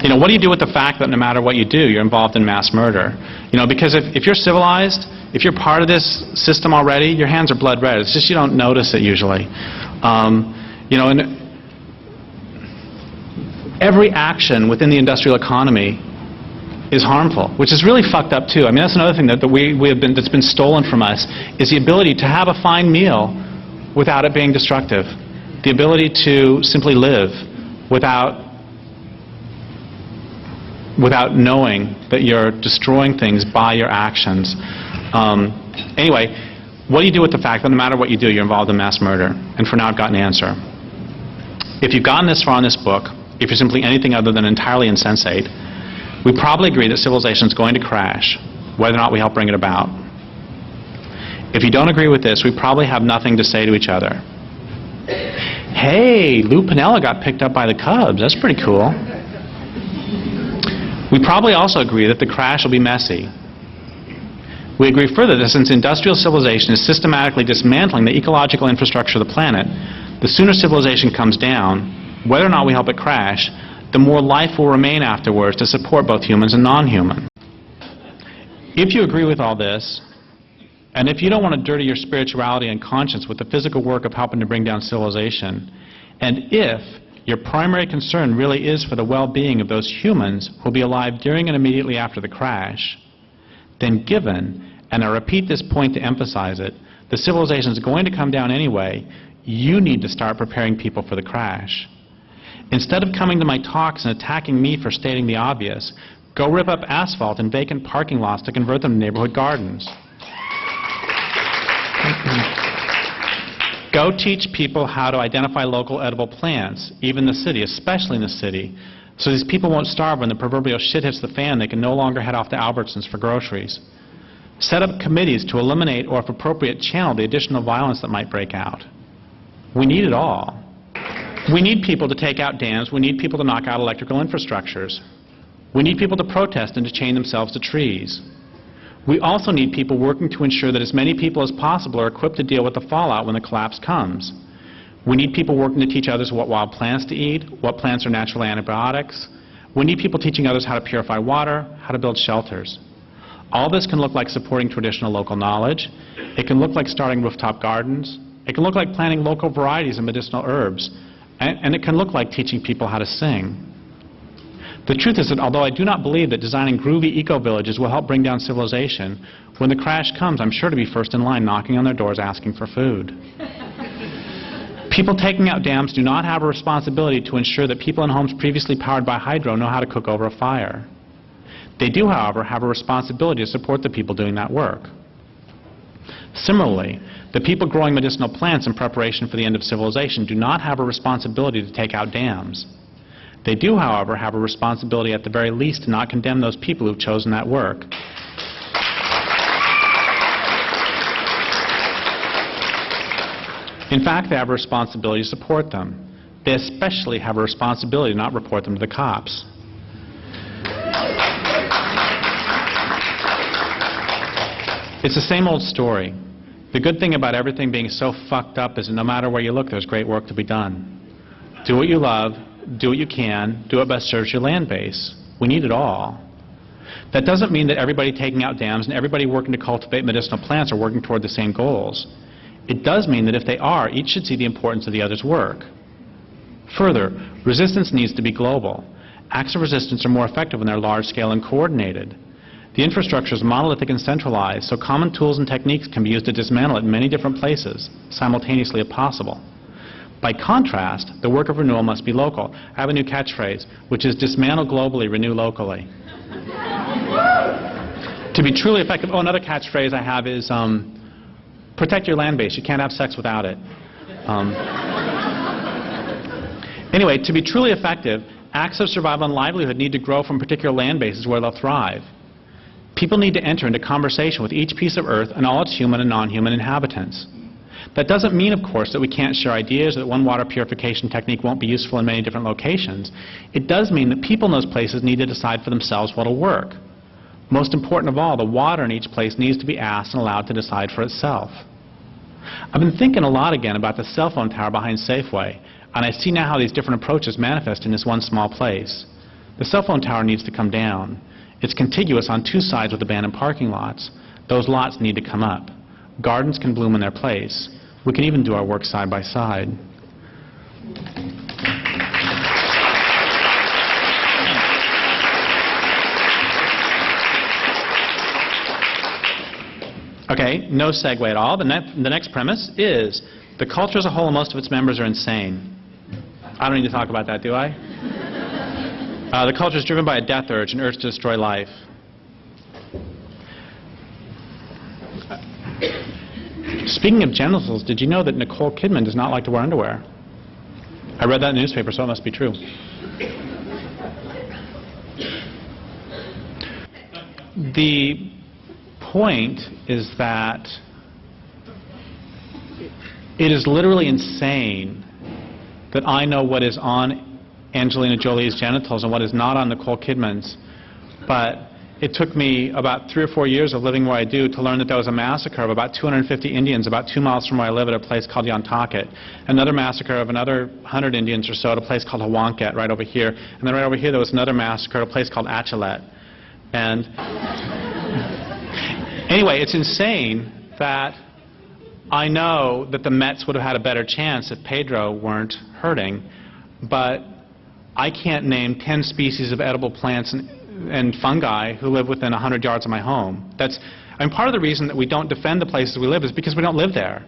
You know, what do you do with the fact that no matter what you do, you're involved in mass murder? You know, because if you're civilized, if you're part of this system already, your hands are blood red. It's just you don't notice it usually. You know, and every action within the industrial economy is harmful, which is really fucked up too. I mean, that's another thing that's been stolen from us, is the ability to have a fine meal without it being destructive. The ability to simply live without knowing that you're destroying things by your actions. Anyway, what do you do with the fact that no matter what you do, you're involved in mass murder? And for now, I've got an answer. If you've gotten this far in this book, if you're simply anything other than entirely insensate, we probably agree that civilization is going to crash, whether or not we help bring it about. If you don't agree with this, we probably have nothing to say to each other. Hey, Lou Piniella got picked up by the Cubs. That's pretty cool. We probably also agree that the crash will be messy. We agree further that since industrial civilization is systematically dismantling the ecological infrastructure of the planet, the sooner civilization comes down, whether or not we help it crash, the more life will remain afterwards to support both humans and non-human. If you agree with all this, and if you don't want to dirty your spirituality and conscience with the physical work of helping to bring down civilization, and if your primary concern really is for the well-being of those humans who will be alive during and immediately after the crash, then given, and I repeat this point to emphasize it, the civilization is going to come down anyway, you need to start preparing people for the crash. Instead of coming to my talks and attacking me for stating the obvious, go rip up asphalt and vacant parking lots to convert them to neighborhood gardens. Go teach people how to identify local edible plants, even in the city, especially in the city, so these people won't starve when the proverbial shit hits the fan. They can no longer head off to Albertsons for groceries. Set up committees to eliminate or, if appropriate, channel the additional violence that might break out. We need it all. We need people to take out dams. We need people to knock out electrical infrastructures. We need people to protest and to chain themselves to trees. We also need people working to ensure that as many people as possible are equipped to deal with the fallout when the collapse comes. We need people working to teach others what wild plants to eat, what plants are natural antibiotics. We need people teaching others how to purify water, how to build shelters. All this can look like supporting traditional local knowledge. It can look like starting rooftop gardens. It can look like planting local varieties of medicinal herbs. And it can look like teaching people how to sing. The truth is that although I do not believe that designing groovy eco-villages will help bring down civilization, when the crash comes, I'm sure to be first in line knocking on their doors asking for food. People taking out dams do not have a responsibility to ensure that people in homes previously powered by hydro know how to cook over a fire. They do, however, have a responsibility to support the people doing that work. Similarly, the people growing medicinal plants in preparation for the end of civilization do not have a responsibility to take out dams. They do, however, have a responsibility at the very least to not condemn those people who've chosen that work. In fact, they have a responsibility to support them. They especially have a responsibility to not report them to the cops. It's the same old story. The good thing about everything being so fucked up is that no matter where you look, there's great work to be done. Do what you love, do what you can, do what best serves your land base. We need it all. That doesn't mean that everybody taking out dams and everybody working to cultivate medicinal plants are working toward the same goals. It does mean that if they are, each should see the importance of the other's work. Further, resistance needs to be global. Acts of resistance are more effective when they're large-scale and coordinated. The infrastructure is monolithic and centralized, so common tools and techniques can be used to dismantle it in many different places, simultaneously if possible. By contrast, the work of renewal must be local. I have a new catchphrase, which is dismantle globally, renew locally. To be truly effective, oh, another catchphrase I have is protect your land base. You can't have sex without it. Anyway, to be truly effective, acts of survival and livelihood need to grow from particular land bases where they'll thrive. People need to enter into conversation with each piece of Earth and all its human and non-human inhabitants. That doesn't mean, of course, that we can't share ideas, or that one water purification technique won't be useful in many different locations. It does mean that people in those places need to decide for themselves what'll work. Most important of all, the water in each place needs to be asked and allowed to decide for itself. I've been thinking a lot again about the cell phone tower behind Safeway, and I see now how these different approaches manifest in this one small place. The cell phone tower needs to come down. It's contiguous on two sides with abandoned parking lots. Those lots need to come up. Gardens can bloom in their place. We can even do our work side by side. Okay, no segue at all. The next premise is the culture as a whole and most of its members are insane. I don't need to talk about that, do I? The culture is driven by a death urge, an urge to destroy life. Speaking of genitals, did you know that Nicole Kidman does not like to wear underwear? I read that in the newspaper, so it must be true. The point is that it is literally insane that I know what is on Angelina Jolie's genitals and what is not on Nicole Kidman's, but it took me about 3 or 4 years of living where I do to learn that there was a massacre of about 250 Indians about 2 miles from where I live at a place called Yantakit. Another massacre of another 100 Indians or so at a place called Hawanket right over here. And then right over here there was another massacre at a place called Achilet. And anyway, it's insane that I know that the Mets would have had a better chance if Pedro weren't hurting, but I can't name 10 species of edible plants and fungi who live within 100 yards of my home. Part of the reason that we don't defend the places we live is because we don't live there.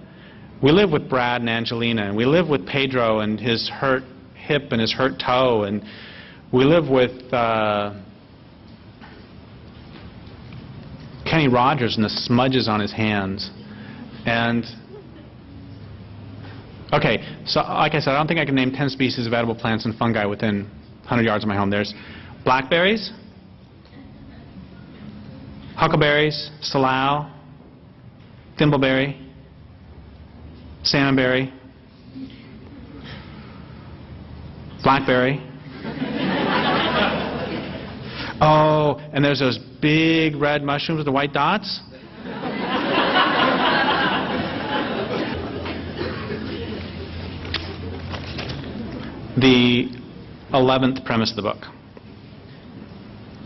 We live with Brad and Angelina, and we live with Pedro and his hurt hip and his hurt toe, and we live with Kenny Rogers and the smudges on his hands. And okay, so like I said, I don't think I can name 10 species of edible plants and fungi within 100 yards of my home. There's blackberries, huckleberries, salal, thimbleberry, salmonberry, blackberry. Oh, and there's those big red mushrooms with the white dots. The 11th premise of the book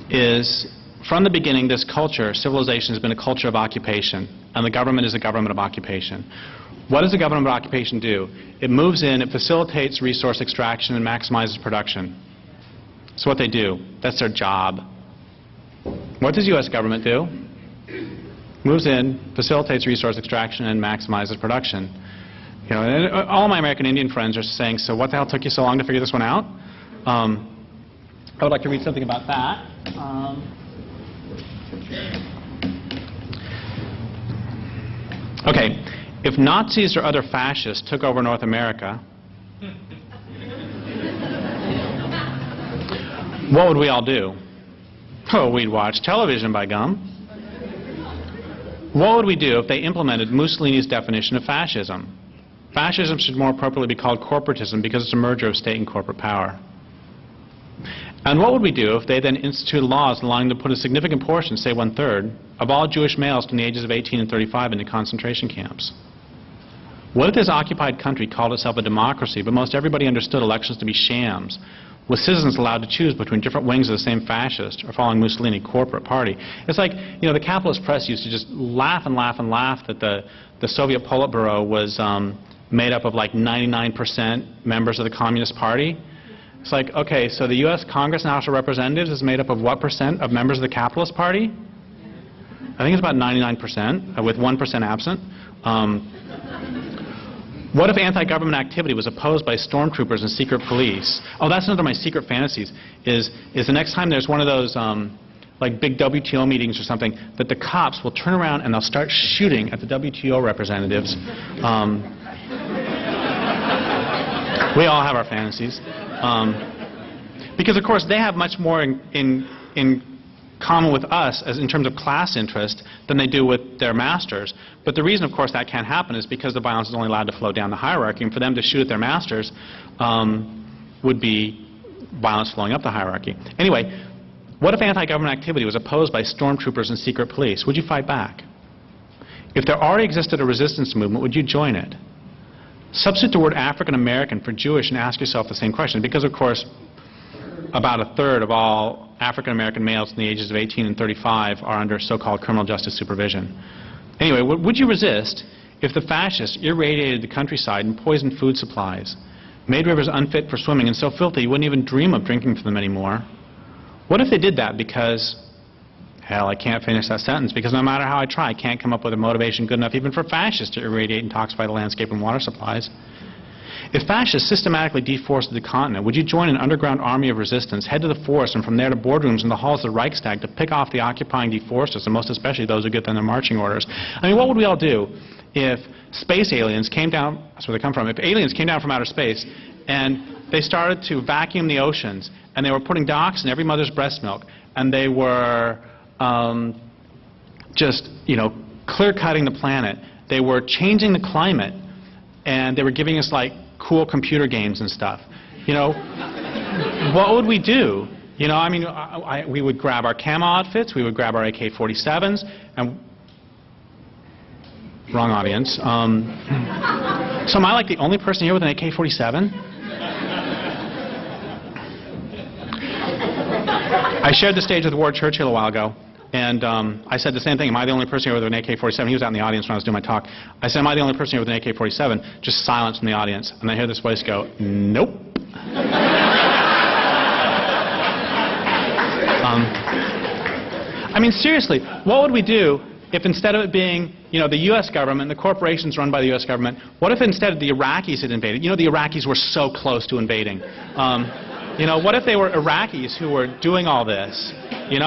is, from the beginning, this culture, civilization, has been a culture of occupation, and the government is a government of occupation. What does the government of occupation do? It moves in, it facilitates resource extraction and maximizes production. That's what they do. That's their job. What does U.S. government do? Moves in, facilitates resource extraction, and maximizes production. You know, and all my American Indian friends are saying, so what the hell took you so long to figure this one out? I would like to read something about that. Okay, if Nazis or other fascists took over North America, what would we all do? Oh, we'd watch television, by gum. What would we do if they implemented Mussolini's definition of fascism? Fascism should more appropriately be called corporatism because it's a merger of state and corporate power. And what would we do if they then instituted laws allowing them to put a significant portion, say 1/3, of all Jewish males from the ages of 18 and 35 into concentration camps? What if this occupied country called itself a democracy, but most everybody understood elections to be shams, with citizens allowed to choose between different wings of the same fascist or following Mussolini corporate party? It's like, you know, the capitalist press used to just laugh and laugh and laugh that the Soviet Politburo was made up of like 99% members of the Communist Party. It's like, okay, so the U.S. Congress and House of Representatives is made up of what percent of members of the Capitalist Party? I think it's about 99%, with 1% absent. What if anti-government activity was opposed by stormtroopers and secret police? Oh, that's another of my secret fantasies, is the next time there's one of those like big WTO meetings or something, that the cops will turn around and they'll start shooting at the WTO representatives. We all have our fantasies. Because, of course, they have much more in common with us as in terms of class interest than they do with their masters. But the reason, of course, that can't happen is because the violence is only allowed to flow down the hierarchy, and for them to shoot at their masters would be violence flowing up the hierarchy. Anyway, what if anti-government activity was opposed by stormtroopers and secret police? Would you fight back? If there already existed a resistance movement, would you join it? Substitute the word African American for Jewish and ask yourself the same question, because, of course, about a third of all African American males in the ages of 18 and 35 are under so-called criminal justice supervision. Anyway, would you resist if the fascists irradiated the countryside and poisoned food supplies, made rivers unfit for swimming and so filthy you wouldn't even dream of drinking from them anymore? What if they did that because, hell, I can't finish that sentence, because no matter how I try, I can't come up with a motivation good enough even for fascists to irradiate and toxify the landscape and water supplies? If fascists systematically deforested the continent, would you join an underground army of resistance, head to the forest, and from there to boardrooms and the halls of the Reichstag to pick off the occupying deforesters, and most especially those who get them their marching orders? I mean, what would we all do if space aliens came down, that's where they come from, if aliens came down from outer space and they started to vacuum the oceans, and they were putting dioxin in every mother's breast milk, and they were just, clear-cutting the planet, they were changing the climate, and they were giving us, like, cool computer games and stuff. What would we do? We would grab our camo outfits, we would grab our AK-47s, and... Wrong audience. So am I like the only person here with an AK-47? I shared the stage with Ward Churchill a while ago, and I said the same thing. Am I the only person here with an AK-47? He was out in the audience when I was doing my talk. I said, am I the only person here with an AK-47? Just silence from the audience. And I hear this voice go, nope. I mean, seriously, what would we do if instead of it being, the U.S. government, the corporations run by the U.S. government, what if instead of the Iraqis had invaded? The Iraqis were so close to invading. What if they were Iraqis who were doing all this? We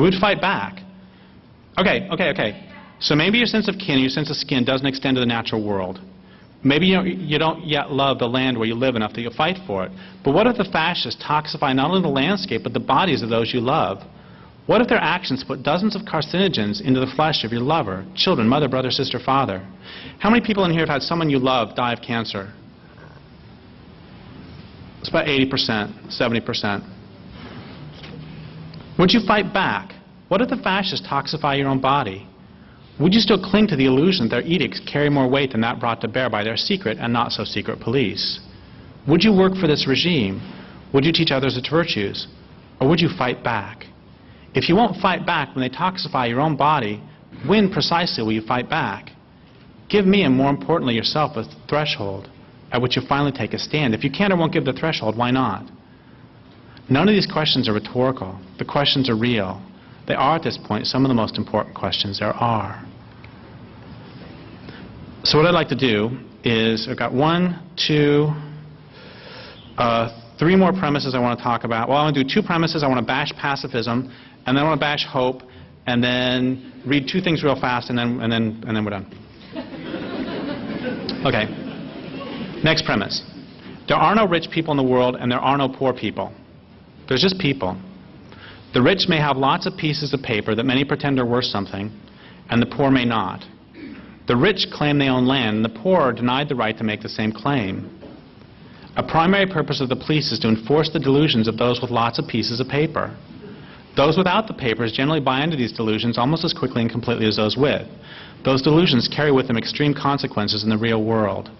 would fight back. Okay. So maybe your sense of kin, your sense of skin doesn't extend to the natural world. Maybe you don't yet love the land where you live enough that you'll fight for it. But what if the fascists toxify not only the landscape but the bodies of those you love? What if their actions put dozens of carcinogens into the flesh of your lover, children, mother, brother, sister, father? How many people in here have had someone you love die of cancer? It's about 80%, 70%. Would you fight back? What if the fascists toxify your own body? Would you still cling to the illusion that their edicts carry more weight than that brought to bear by their secret and not so secret police? Would you work for this regime? Would you teach others its virtues? Or would you fight back? If you won't fight back when they toxify your own body, when precisely will you fight back? Give me, and more importantly yourself, a threshold at which you finally take a stand. If you can't or won't give the threshold, why not? None of these questions are rhetorical. The questions are real. They are, at this point, some of the most important questions there are. So what I'd like to do is, I've got 3 more premises I want to talk about. Well, I want to do 2 premises. I want to bash pacifism, and then I want to bash hope, and then read 2 things real fast, and then we're done. Okay. Next premise. There are no rich people in the world, and there are no poor people. There's just people. The rich may have lots of pieces of paper that many pretend are worth something, and the poor may not. The rich claim they own land, and the poor are denied the right to make the same claim. A primary purpose of the police is to enforce the delusions of those with lots of pieces of paper. Those without the papers generally buy into these delusions almost as quickly and completely as those with. Those delusions carry with them extreme consequences in the real world.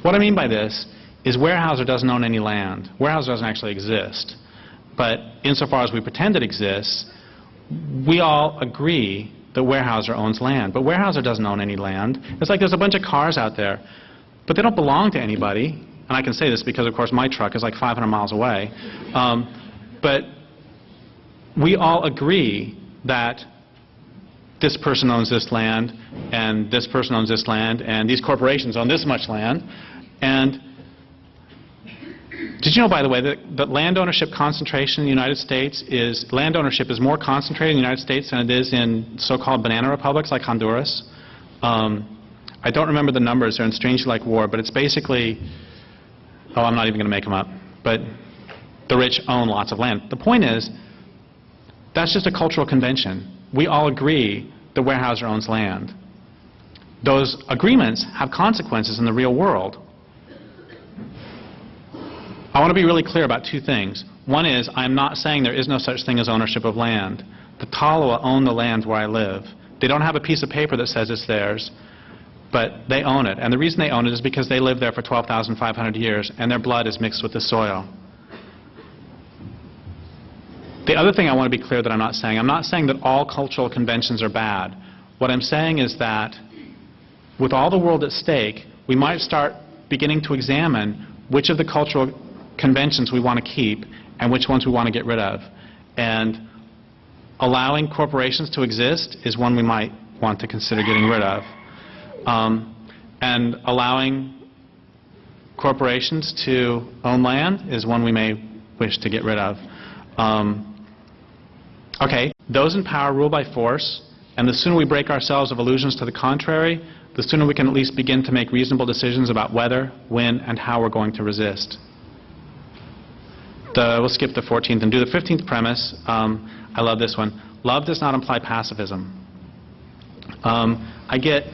What I mean by this is Weyerhaeuser doesn't own any land. Weyerhaeuser doesn't actually exist. But insofar as we pretend it exists, we all agree that Weyerhaeuser owns land. But Weyerhaeuser doesn't own any land. It's like there's a bunch of cars out there, but they don't belong to anybody. And I can say this because, of course, my truck is like 500 miles away. But we all agree that this person owns this land, and this person owns this land, and these corporations own this much land. And Did you know, by the way, that land ownership concentration in the United States land ownership is more concentrated in the United States than it is in so-called banana republics like Honduras? I don't remember the numbers. They're in Strangely Like War, but it's basically, oh, I'm not even going to make them up. But the rich own lots of land. The point is, that's just a cultural convention. We all agree the Weyerhaeuser owns land. Those agreements have consequences in the real world. I want to be really clear about two things. One is, I'm not saying there is no such thing as ownership of land. The Tolowa own the land where I live. They don't have a piece of paper that says it's theirs, but they own it. And the reason they own it is because they lived there for 12,500 years, and their blood is mixed with the soil. The other thing I want to be clear that I'm not saying that all cultural conventions are bad. What I'm saying is that with all the world at stake, we might start beginning to examine which of the cultural conventions we want to keep and which ones we want to get rid of. And allowing corporations to exist is one we might want to consider getting rid of. And allowing corporations to own land is one we may wish to get rid of. Okay, those in power rule by force, and the sooner we break ourselves of illusions to the contrary, the sooner we can at least begin to make reasonable decisions about whether, when, and how we're going to resist. We'll skip the 14th and do the 15th premise. I love this one. Love does not imply pacifism. I get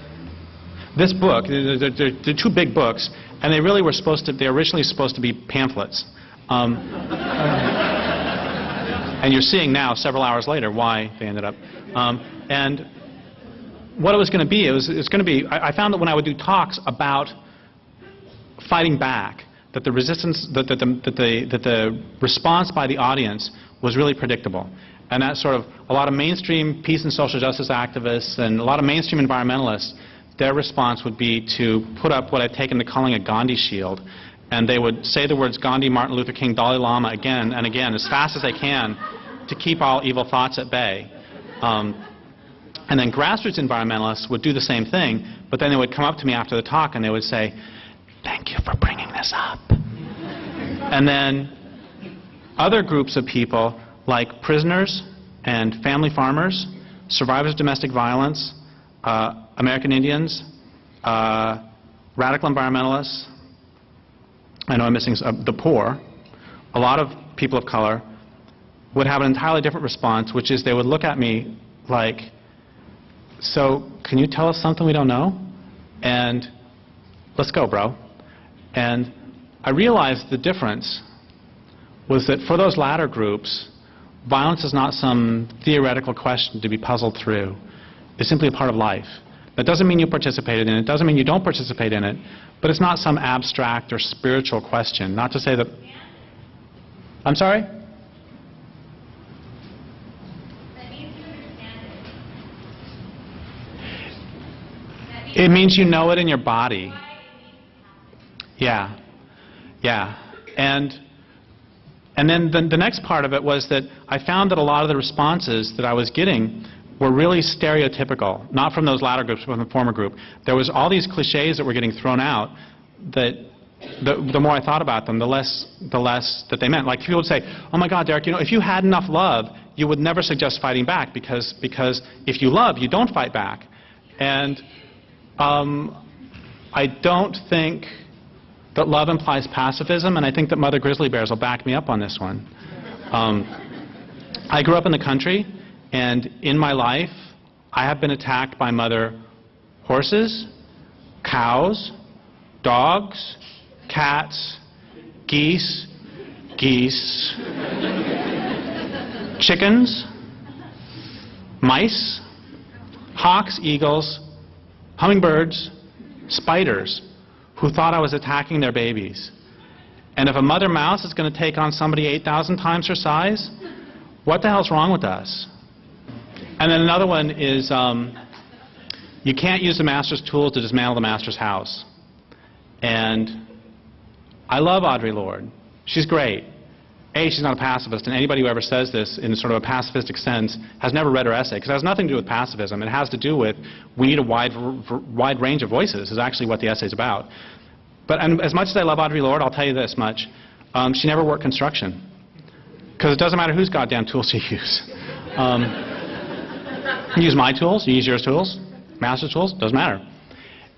this book. They're two big books, and they really were they're originally supposed to be pamphlets. And you're seeing now, several hours later, why they ended up. And what it was going to be, I found that when I would do talks about fighting back, that the resistance, that the response by the audience was really predictable. And that sort of, a lot of mainstream peace and social justice activists and a lot of mainstream environmentalists, their response would be to put up what I've taken to calling a Gandhi shield. And they would say the words Gandhi, Martin Luther King, Dalai Lama again and again as fast as they can to keep all evil thoughts at bay. And then grassroots environmentalists would do the same thing, but then they would come up to me after the talk and they would say, "Thank you for bringing this up." And then other groups of people, like prisoners and family farmers, survivors of domestic violence, American Indians, radical environmentalists, I know I'm missing the poor, a lot of people of color would have an entirely different response, which is they would look at me like, "So, can you tell us something we don't know? And let's go, bro." And I realized the difference was that for those latter groups, violence is not some theoretical question to be puzzled through. It's simply a part of life. That doesn't mean you participated in it, doesn't mean you don't participate in it, but it's not some abstract or spiritual question. Not to say that... I'm sorry? That means you understand it. It means you know it in your body. Yeah. Yeah. And then the next part of it was that I found that a lot of the responses that I was getting were really stereotypical, not from those latter groups, but from the former group. There was all these cliches that were getting thrown out that the more I thought about them, the less that they meant. Like people would say, "Oh my God, Derrick, if you had enough love, you would never suggest fighting back because if you love, you don't fight back." And I don't think that love implies pacifism, and I think that Mother Grizzly Bears will back me up on this one. I grew up in the country, and in my life, I have been attacked by mother horses, cows, dogs, cats, geese, chickens, mice, hawks, eagles, hummingbirds, spiders, who thought I was attacking their babies. And if a mother mouse is going to take on somebody 8,000 times her size, what the hell's wrong with us? And then another one is, you can't use the master's tools to dismantle the master's house. And I love Audre Lorde. She's great. A, she's not a pacifist, and anybody who ever says this in sort of a pacifistic sense has never read her essay, because it has nothing to do with pacifism. It has to do with we need a wide range of voices is actually what the essay is about. But as much as I love Audre Lorde, I'll tell you this much. she never worked construction. Because it doesn't matter whose goddamn tools you use. You use my tools, you use your tools, master's tools, doesn't matter.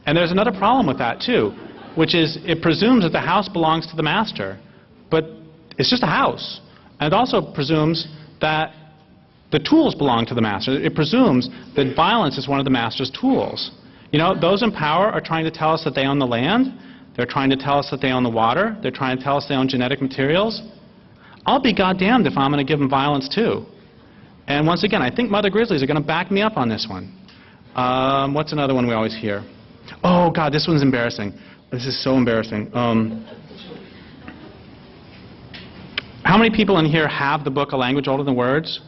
And there's another problem with that too, which is it presumes that the house belongs to the master. But it's just a house. And it also presumes that the tools belong to the master. It presumes that violence is one of the master's tools. You know, those in power are trying to tell us that they own the land. They're trying to tell us that they own the water. They're trying to tell us they own genetic materials. I'll be goddamned if I'm going to give them violence too. And once again, I think Mother Grizzlies are going to back me up on this one. What's another one we always hear? Oh, God, this one's embarrassing. This is so embarrassing. How many people in here have the book A Language Older Than Words?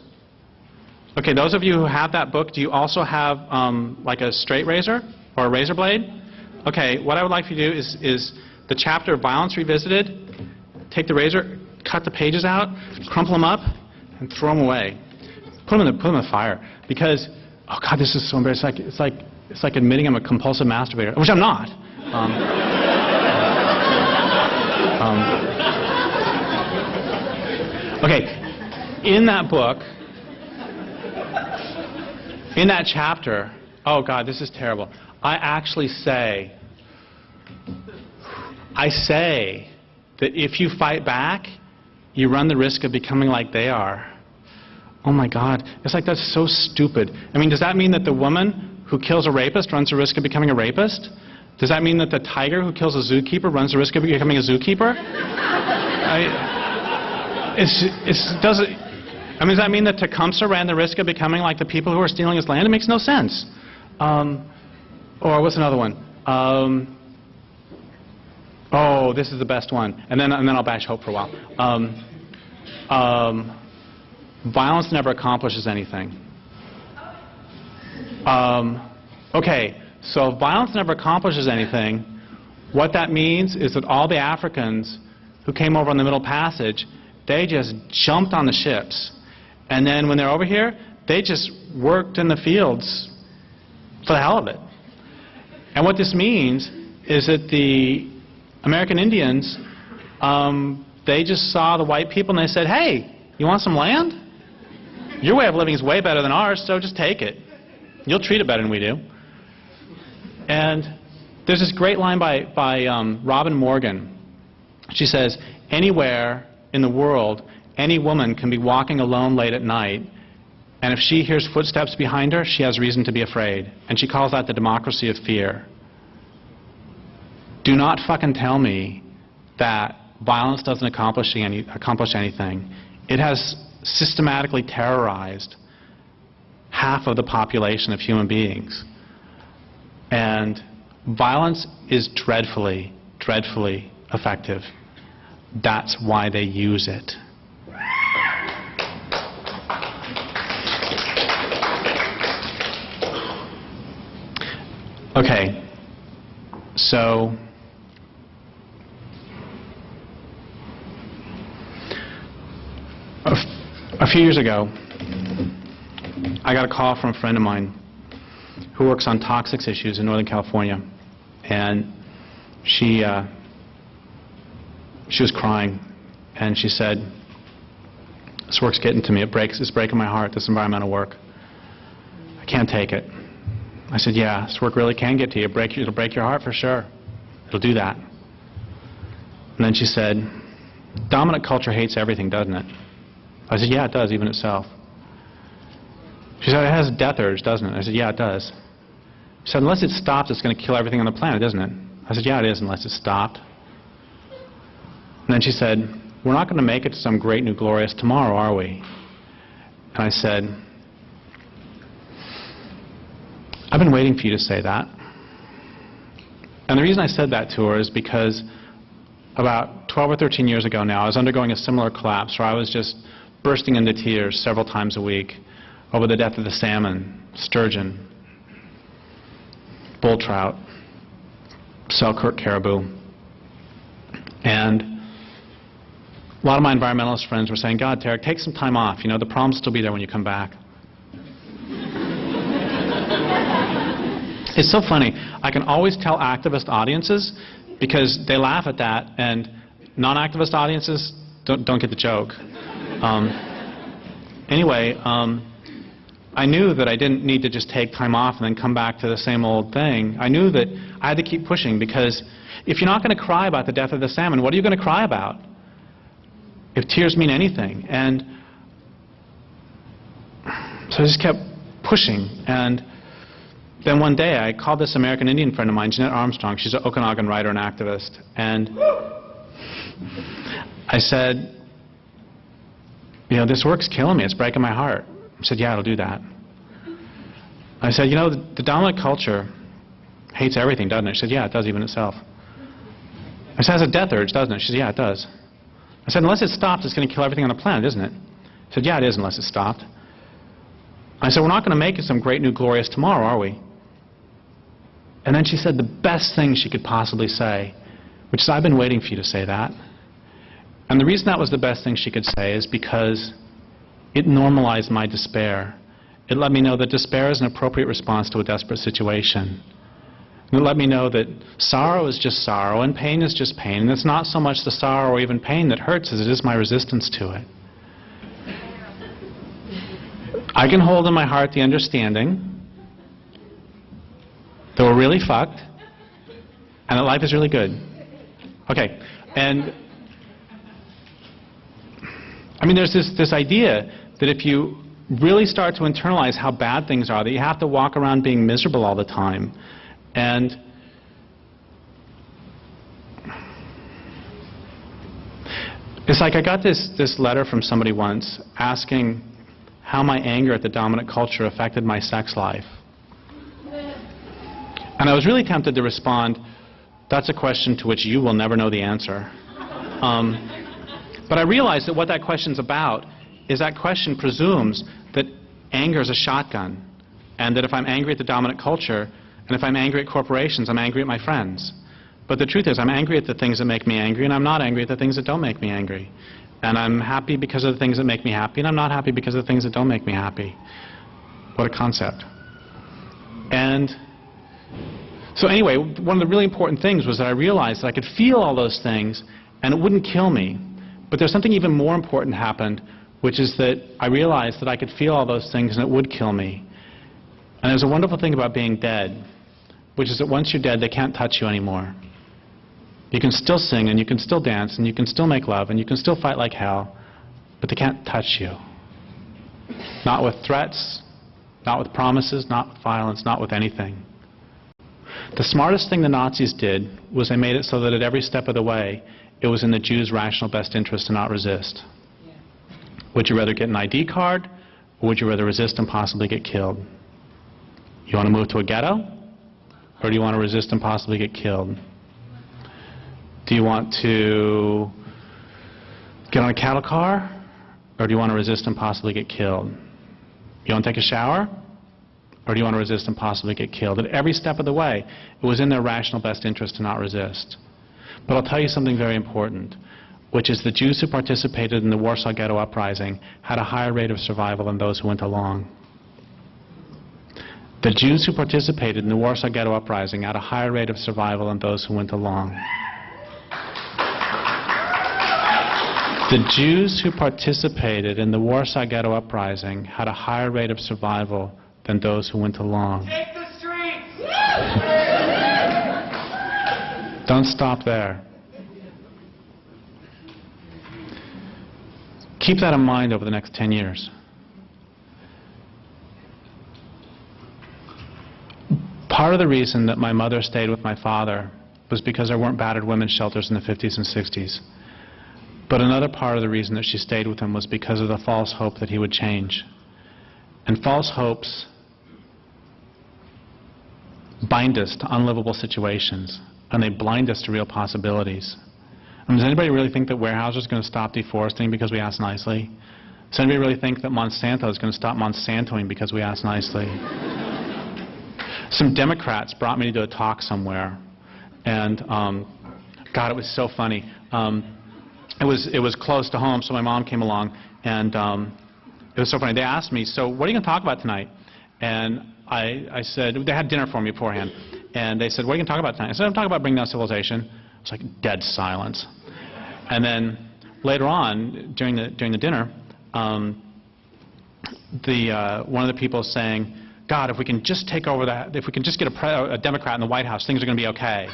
Okay, those of you who have that book, do you also have like a straight razor or a razor blade? Okay, what I would like for you to do is the chapter Violence Revisited, take the razor, cut the pages out, crumple them up, and throw them away. Put them in the fire. Because, oh God, this is so embarrassing. It's like admitting I'm a compulsive masturbator, which I'm not. Okay, in that book, in that chapter, oh God, this is terrible. I say that if you fight back, you run the risk of becoming like they are. Oh my God, it's like that's so stupid. I mean, does that mean that the woman who kills a rapist runs the risk of becoming a rapist? Does that mean that the tiger who kills a zookeeper runs the risk of becoming a zookeeper? Does that mean that Tecumseh ran the risk of becoming like the people who are stealing his land? It makes no sense. Or what's another one? Oh, this is the best one. And then I'll bash hope for a while. Violence never accomplishes anything. Okay, so if violence never accomplishes anything, what that means is that all the Africans who came over on the Middle Passage, they just jumped on the ships. And then when they're over here, they just worked in the fields for the hell of it. And what this means is that the American Indians, they just saw the white people and they said, hey, you want some land? Your way of living is way better than ours, so just take it. You'll treat it better than we do. And there's this great line by Robin Morgan. She says, anywhere in the world, any woman can be walking alone late at night, and if she hears footsteps behind her, she has reason to be afraid. And she calls that the democracy of fear. Do not fucking tell me that violence doesn't accomplish anything. It has systematically terrorized half of the population of human beings. And violence is dreadfully, dreadfully effective. That's why they use it. Okay, so a few years ago, I got a call from a friend of mine who works on toxics issues in Northern California, and she was crying, and she said, "This work's getting to me. It's breaking my heart. This environmental work. I can't take it." I said, "Yeah, this work really can get to you. It'll break your heart for sure. It'll do that." And then she said, "Dominant culture hates everything, doesn't it?" I said, "Yeah, it does, even itself." She said, "It has a death urge, doesn't it?" I said, "Yeah, it does." She said, "Unless it stops, it's going to kill everything on the planet, isn't it?" I said, "Yeah, it is, unless it stopped." And then she said, "We're not going to make it to some great new glorious tomorrow, are we?" And I said, "I've been waiting for you to say that." And the reason I said that to her is because about 12 or 13 years ago now, I was undergoing a similar collapse where I was just bursting into tears several times a week over the death of the salmon, sturgeon, bull trout, Selkirk caribou. And a lot of my environmentalist friends were saying, "God, Derrick, take some time off. You know, the problems will still be there when you come back." It's so funny. I can always tell activist audiences because they laugh at that, and Non-activist audiences don't get the joke. Anyway, I knew that I didn't need to just take time off and then come back to the same old thing. I knew that I had to keep pushing, because if you're not going to cry about the death of the salmon, what are you going to cry about? If tears mean anything. And so I just kept pushing. And then one day I called this American Indian friend of mine, Jeanette Armstrong. She's an Okanagan writer and activist. And I said, you know, this work's killing me. It's breaking my heart. I said, yeah, it'll do that. I said, you know, the dominant culture hates everything, doesn't it? She said, yeah, it does, even itself. I said, it has a death urge, doesn't it? She said, yeah, it does. I said, unless it stops, it's going to kill everything on the planet, isn't it? She said, yeah, it is, unless it stopped. I said, we're not going to make it some great new glorious tomorrow, are we? And then she said the best thing she could possibly say, which is, I've been waiting for you to say that. And the reason that was the best thing she could say is because it normalized my despair. It let me know that despair is an appropriate response to a desperate situation. It let me know that sorrow is just sorrow and pain is just pain. And it's not so much the sorrow or even pain that hurts as it is my resistance to it. I can hold in my heart the understanding that we're really fucked and that life is really good. Okay, and I mean, there's this idea that if you really start to internalize how bad things are, that you have to walk around being miserable all the time. And it's like I got this letter from somebody once asking how my anger at the dominant culture affected my sex life. And I was really tempted to respond, that's a question to which you will never know the answer. But I realized that what that question's about is that question presumes that anger is a shotgun, and that if I'm angry at the dominant culture, and if I'm angry at corporations, I'm angry at my friends. But the truth is, I'm angry at the things that make me angry, and I'm not angry at the things that don't make me angry. And I'm happy because of the things that make me happy, and I'm not happy because of the things that don't make me happy. What a concept. And so anyway, one of the really important things was that I realized that I could feel all those things, and it wouldn't kill me. But there's something even more important happened, which is that I realized that I could feel all those things and it would kill me. And there's a wonderful thing about being dead, which is that once you're dead, they can't touch you anymore. You can still sing and you can still dance and you can still make love and you can still fight like hell, but they can't touch you. Not with threats, not with promises, not with violence, not with anything. The smartest thing the Nazis did was they made it so that at every step of the way, it was in the Jews' rational best interest to not resist. Yeah. Would you rather get an ID card, or would you rather resist and possibly get killed? You want to move to a ghetto, or do you want to resist and possibly get killed? Do you want to get on a cattle car, or do you want to resist and possibly get killed? You want to take a shower, or do you want to resist and possibly get killed? At every step of the way, it was in their rational best interest to not resist. But I'll tell you something very important, which is the Jews who participated in the Warsaw Ghetto Uprising had a higher rate of survival than those who went along. The Jews who participated in the Warsaw Ghetto Uprising had a higher rate of survival than those who went along. The Jews who participated in the Warsaw Ghetto Uprising had a higher rate of survival than those who went along. Take the streets! Don't stop there. Keep that in mind over the next 10 years. Part of the reason that my mother stayed with my father was because there weren't battered women's shelters in the 50s and 60s. But another part of the reason that she stayed with him was because of the false hope that he would change. And false hopes bind us to unlivable situations, and they blind us to real possibilities. I mean, does anybody really think that Weyerhaeuser is going to stop deforesting because we ask nicely? Does anybody really think that Monsanto is going to stop Monsantoing because we ask nicely? Some Democrats brought me to a talk somewhere, and God, it was so funny. It was close to home, so my mom came along, and it was so funny. They asked me, so what are you going to talk about tonight? And I said, they had dinner for me beforehand, and they said, what are you going to talk about tonight? I said, I'm talking about bringing down civilization. It's like dead silence. And then later on, during the dinner, one of the people is saying, God, if we can just take over if we can just get a Democrat in the White House, things are going to be okay.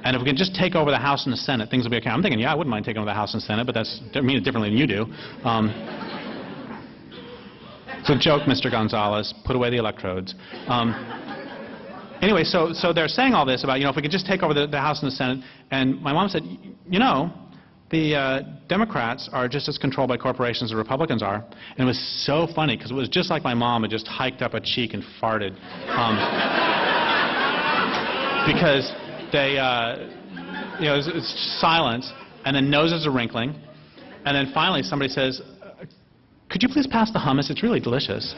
And if we can just take over the House and the Senate, things will be okay. I'm thinking, yeah, I wouldn't mind taking over the House and Senate, but that's I mean it differently than you do. It's a joke, Mr. Gonzalez. Put away the electrodes. Anyway, so they're saying all this about, if we could just take over the House and the Senate. And my mom said, the Democrats are just as controlled by corporations as the Republicans are. And it was so funny because it was just like my mom had just hiked up a cheek and farted. Because they, it's silence, and then noses are wrinkling. And then finally somebody says, could you please pass the hummus? It's really delicious.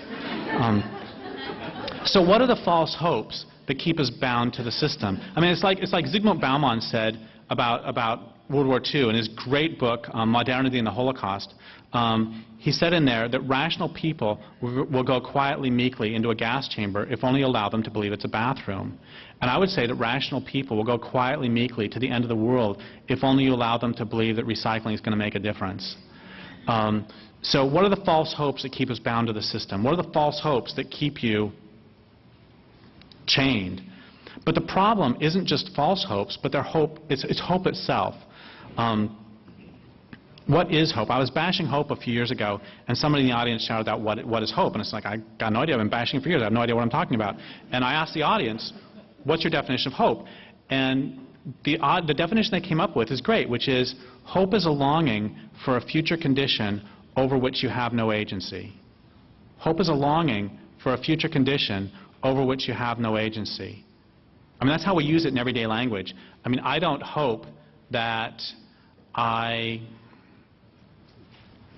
So what are the false hopes that keep us bound to the system? I mean, it's like Zygmunt Bauman said about World War II in his great book, Modernity and the Holocaust. He said in there that rational people will go quietly, meekly into a gas chamber if only you allow them to believe it's a bathroom. And I would say that rational people will go quietly, meekly to the end of the world if only you allow them to believe that recycling is going to make a difference. So what are the false hopes that keep us bound to the system? What are the false hopes that keep you chained? But the problem isn't just false hopes, but it's hope itself. What is hope? I was bashing hope a few years ago, and somebody in the audience shouted out, what is hope? And it's like, I got no idea. I've been bashing it for years. I have no idea what I'm talking about. And I asked the audience, what's your definition of hope? And the definition they came up with is great, which is hope is a longing for a future condition over which you have no agency. Hope is a longing for a future condition over which you have no agency. I mean, that's how we use it in everyday language. I mean, I don't hope that I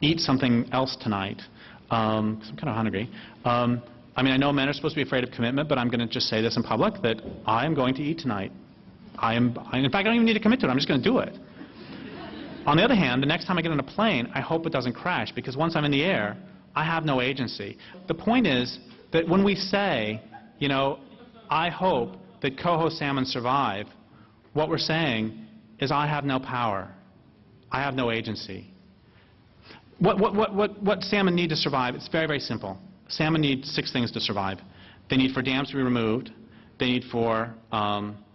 eat something else tonight, 'cause I'm kind of hungry. I mean, I know men are supposed to be afraid of commitment, but I'm going to just say this in public, that I am going to eat tonight. In fact, I don't even need to commit to it. I'm just going to do it. On the other hand, the next time I get on a plane, I hope it doesn't crash, because once I'm in the air, I have no agency. The point is that when we say, I hope that coho salmon survive, what we're saying is I have no power. I have no agency. What salmon need to survive? It's very, very simple. Salmon need 6 things to survive. They need for dams to be removed. They need for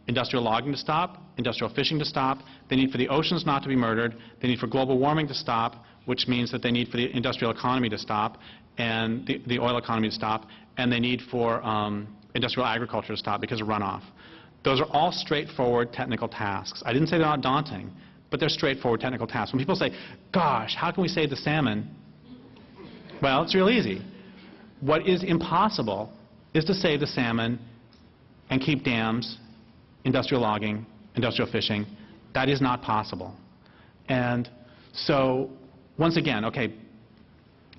industrial logging to stop, industrial fishing to stop. They need for the oceans not to be murdered. They need for global warming to stop, which means that they need for the industrial economy to stop, and the oil economy to stop. And they need for industrial agriculture to stop because of runoff. Those are all straightforward technical tasks. I didn't say they're not daunting, but they're straightforward technical tasks. When people say, gosh, how can we save the salmon? Well, it's real easy. What is impossible is to save the salmon and keep dams, industrial logging, industrial fishing. That is not possible. And so, once again, okay,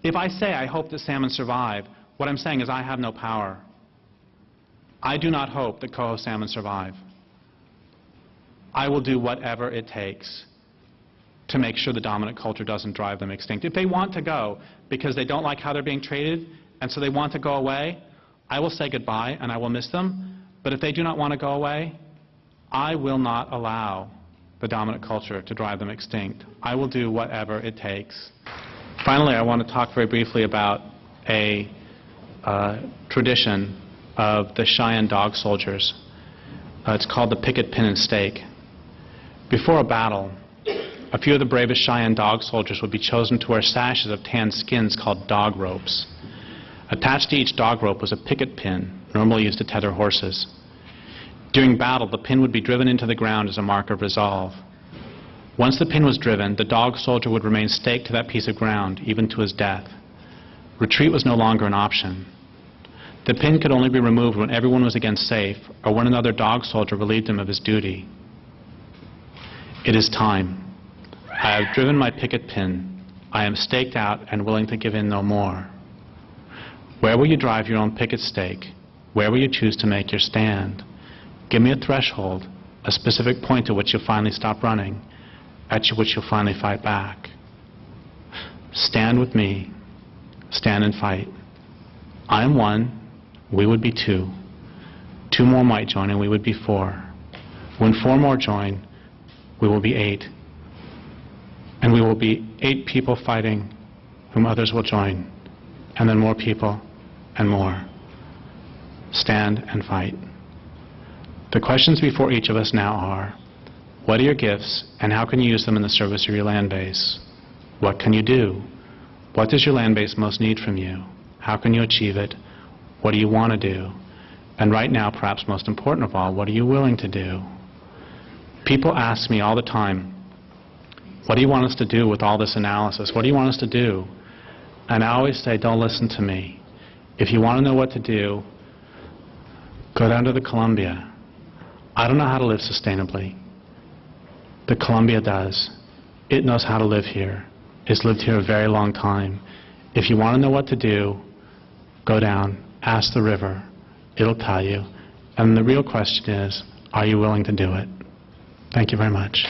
if I say I hope that salmon survive, what I'm saying is I have no power. I do not hope that coho salmon survive. I will do whatever it takes to make sure the dominant culture doesn't drive them extinct. If they want to go because they don't like how they're being treated, and so they want to go away, I will say goodbye and I will miss them. But if they do not want to go away, I will not allow the dominant culture to drive them extinct. I will do whatever it takes. Finally, I want to talk very briefly about a tradition of the Cheyenne dog soldiers. It's called the picket pin and stake. Before a battle, a few of the bravest Cheyenne dog soldiers would be chosen to wear sashes of tanned skins called dog ropes. Attached to each dog rope was a picket pin, normally used to tether horses. During battle, the pin would be driven into the ground as a mark of resolve. Once the pin was driven, the dog soldier would remain staked to that piece of ground, even to his death. Retreat was no longer an option. The pin could only be removed when everyone was again safe, or when another dog soldier relieved him of his duty. It is time. I have driven my picket pin. I am staked out and willing to give in no more. Where will you drive your own picket stake? Where will you choose to make your stand? Give me a threshold, a specific point at which you'll finally stop running, at which you'll finally fight back. Stand with me. Stand and fight. I am one. We would be 2. 2 more might join and we would be 4. When 4 more join, we will be 8. And we will be 8 people fighting whom others will join, and then more people and more. Stand and fight. The questions before each of us now are, what are your gifts and how can you use them in the service of your land base? What can you do? What does your land base most need from you? How can you achieve it? What do you want to do? And right now, perhaps most important of all, what are you willing to do? People ask me all the time, what do you want us to do with all this analysis? What do you want us to do? And I always say, don't listen to me. If you want to know what to do, go down to the Columbia. I don't know how to live sustainably. The Columbia does. It knows how to live here. It's lived here a very long time. If you want to know what to do, go down, ask the river. It'll tell you. And the real question is, are you willing to do it? Thank you very much.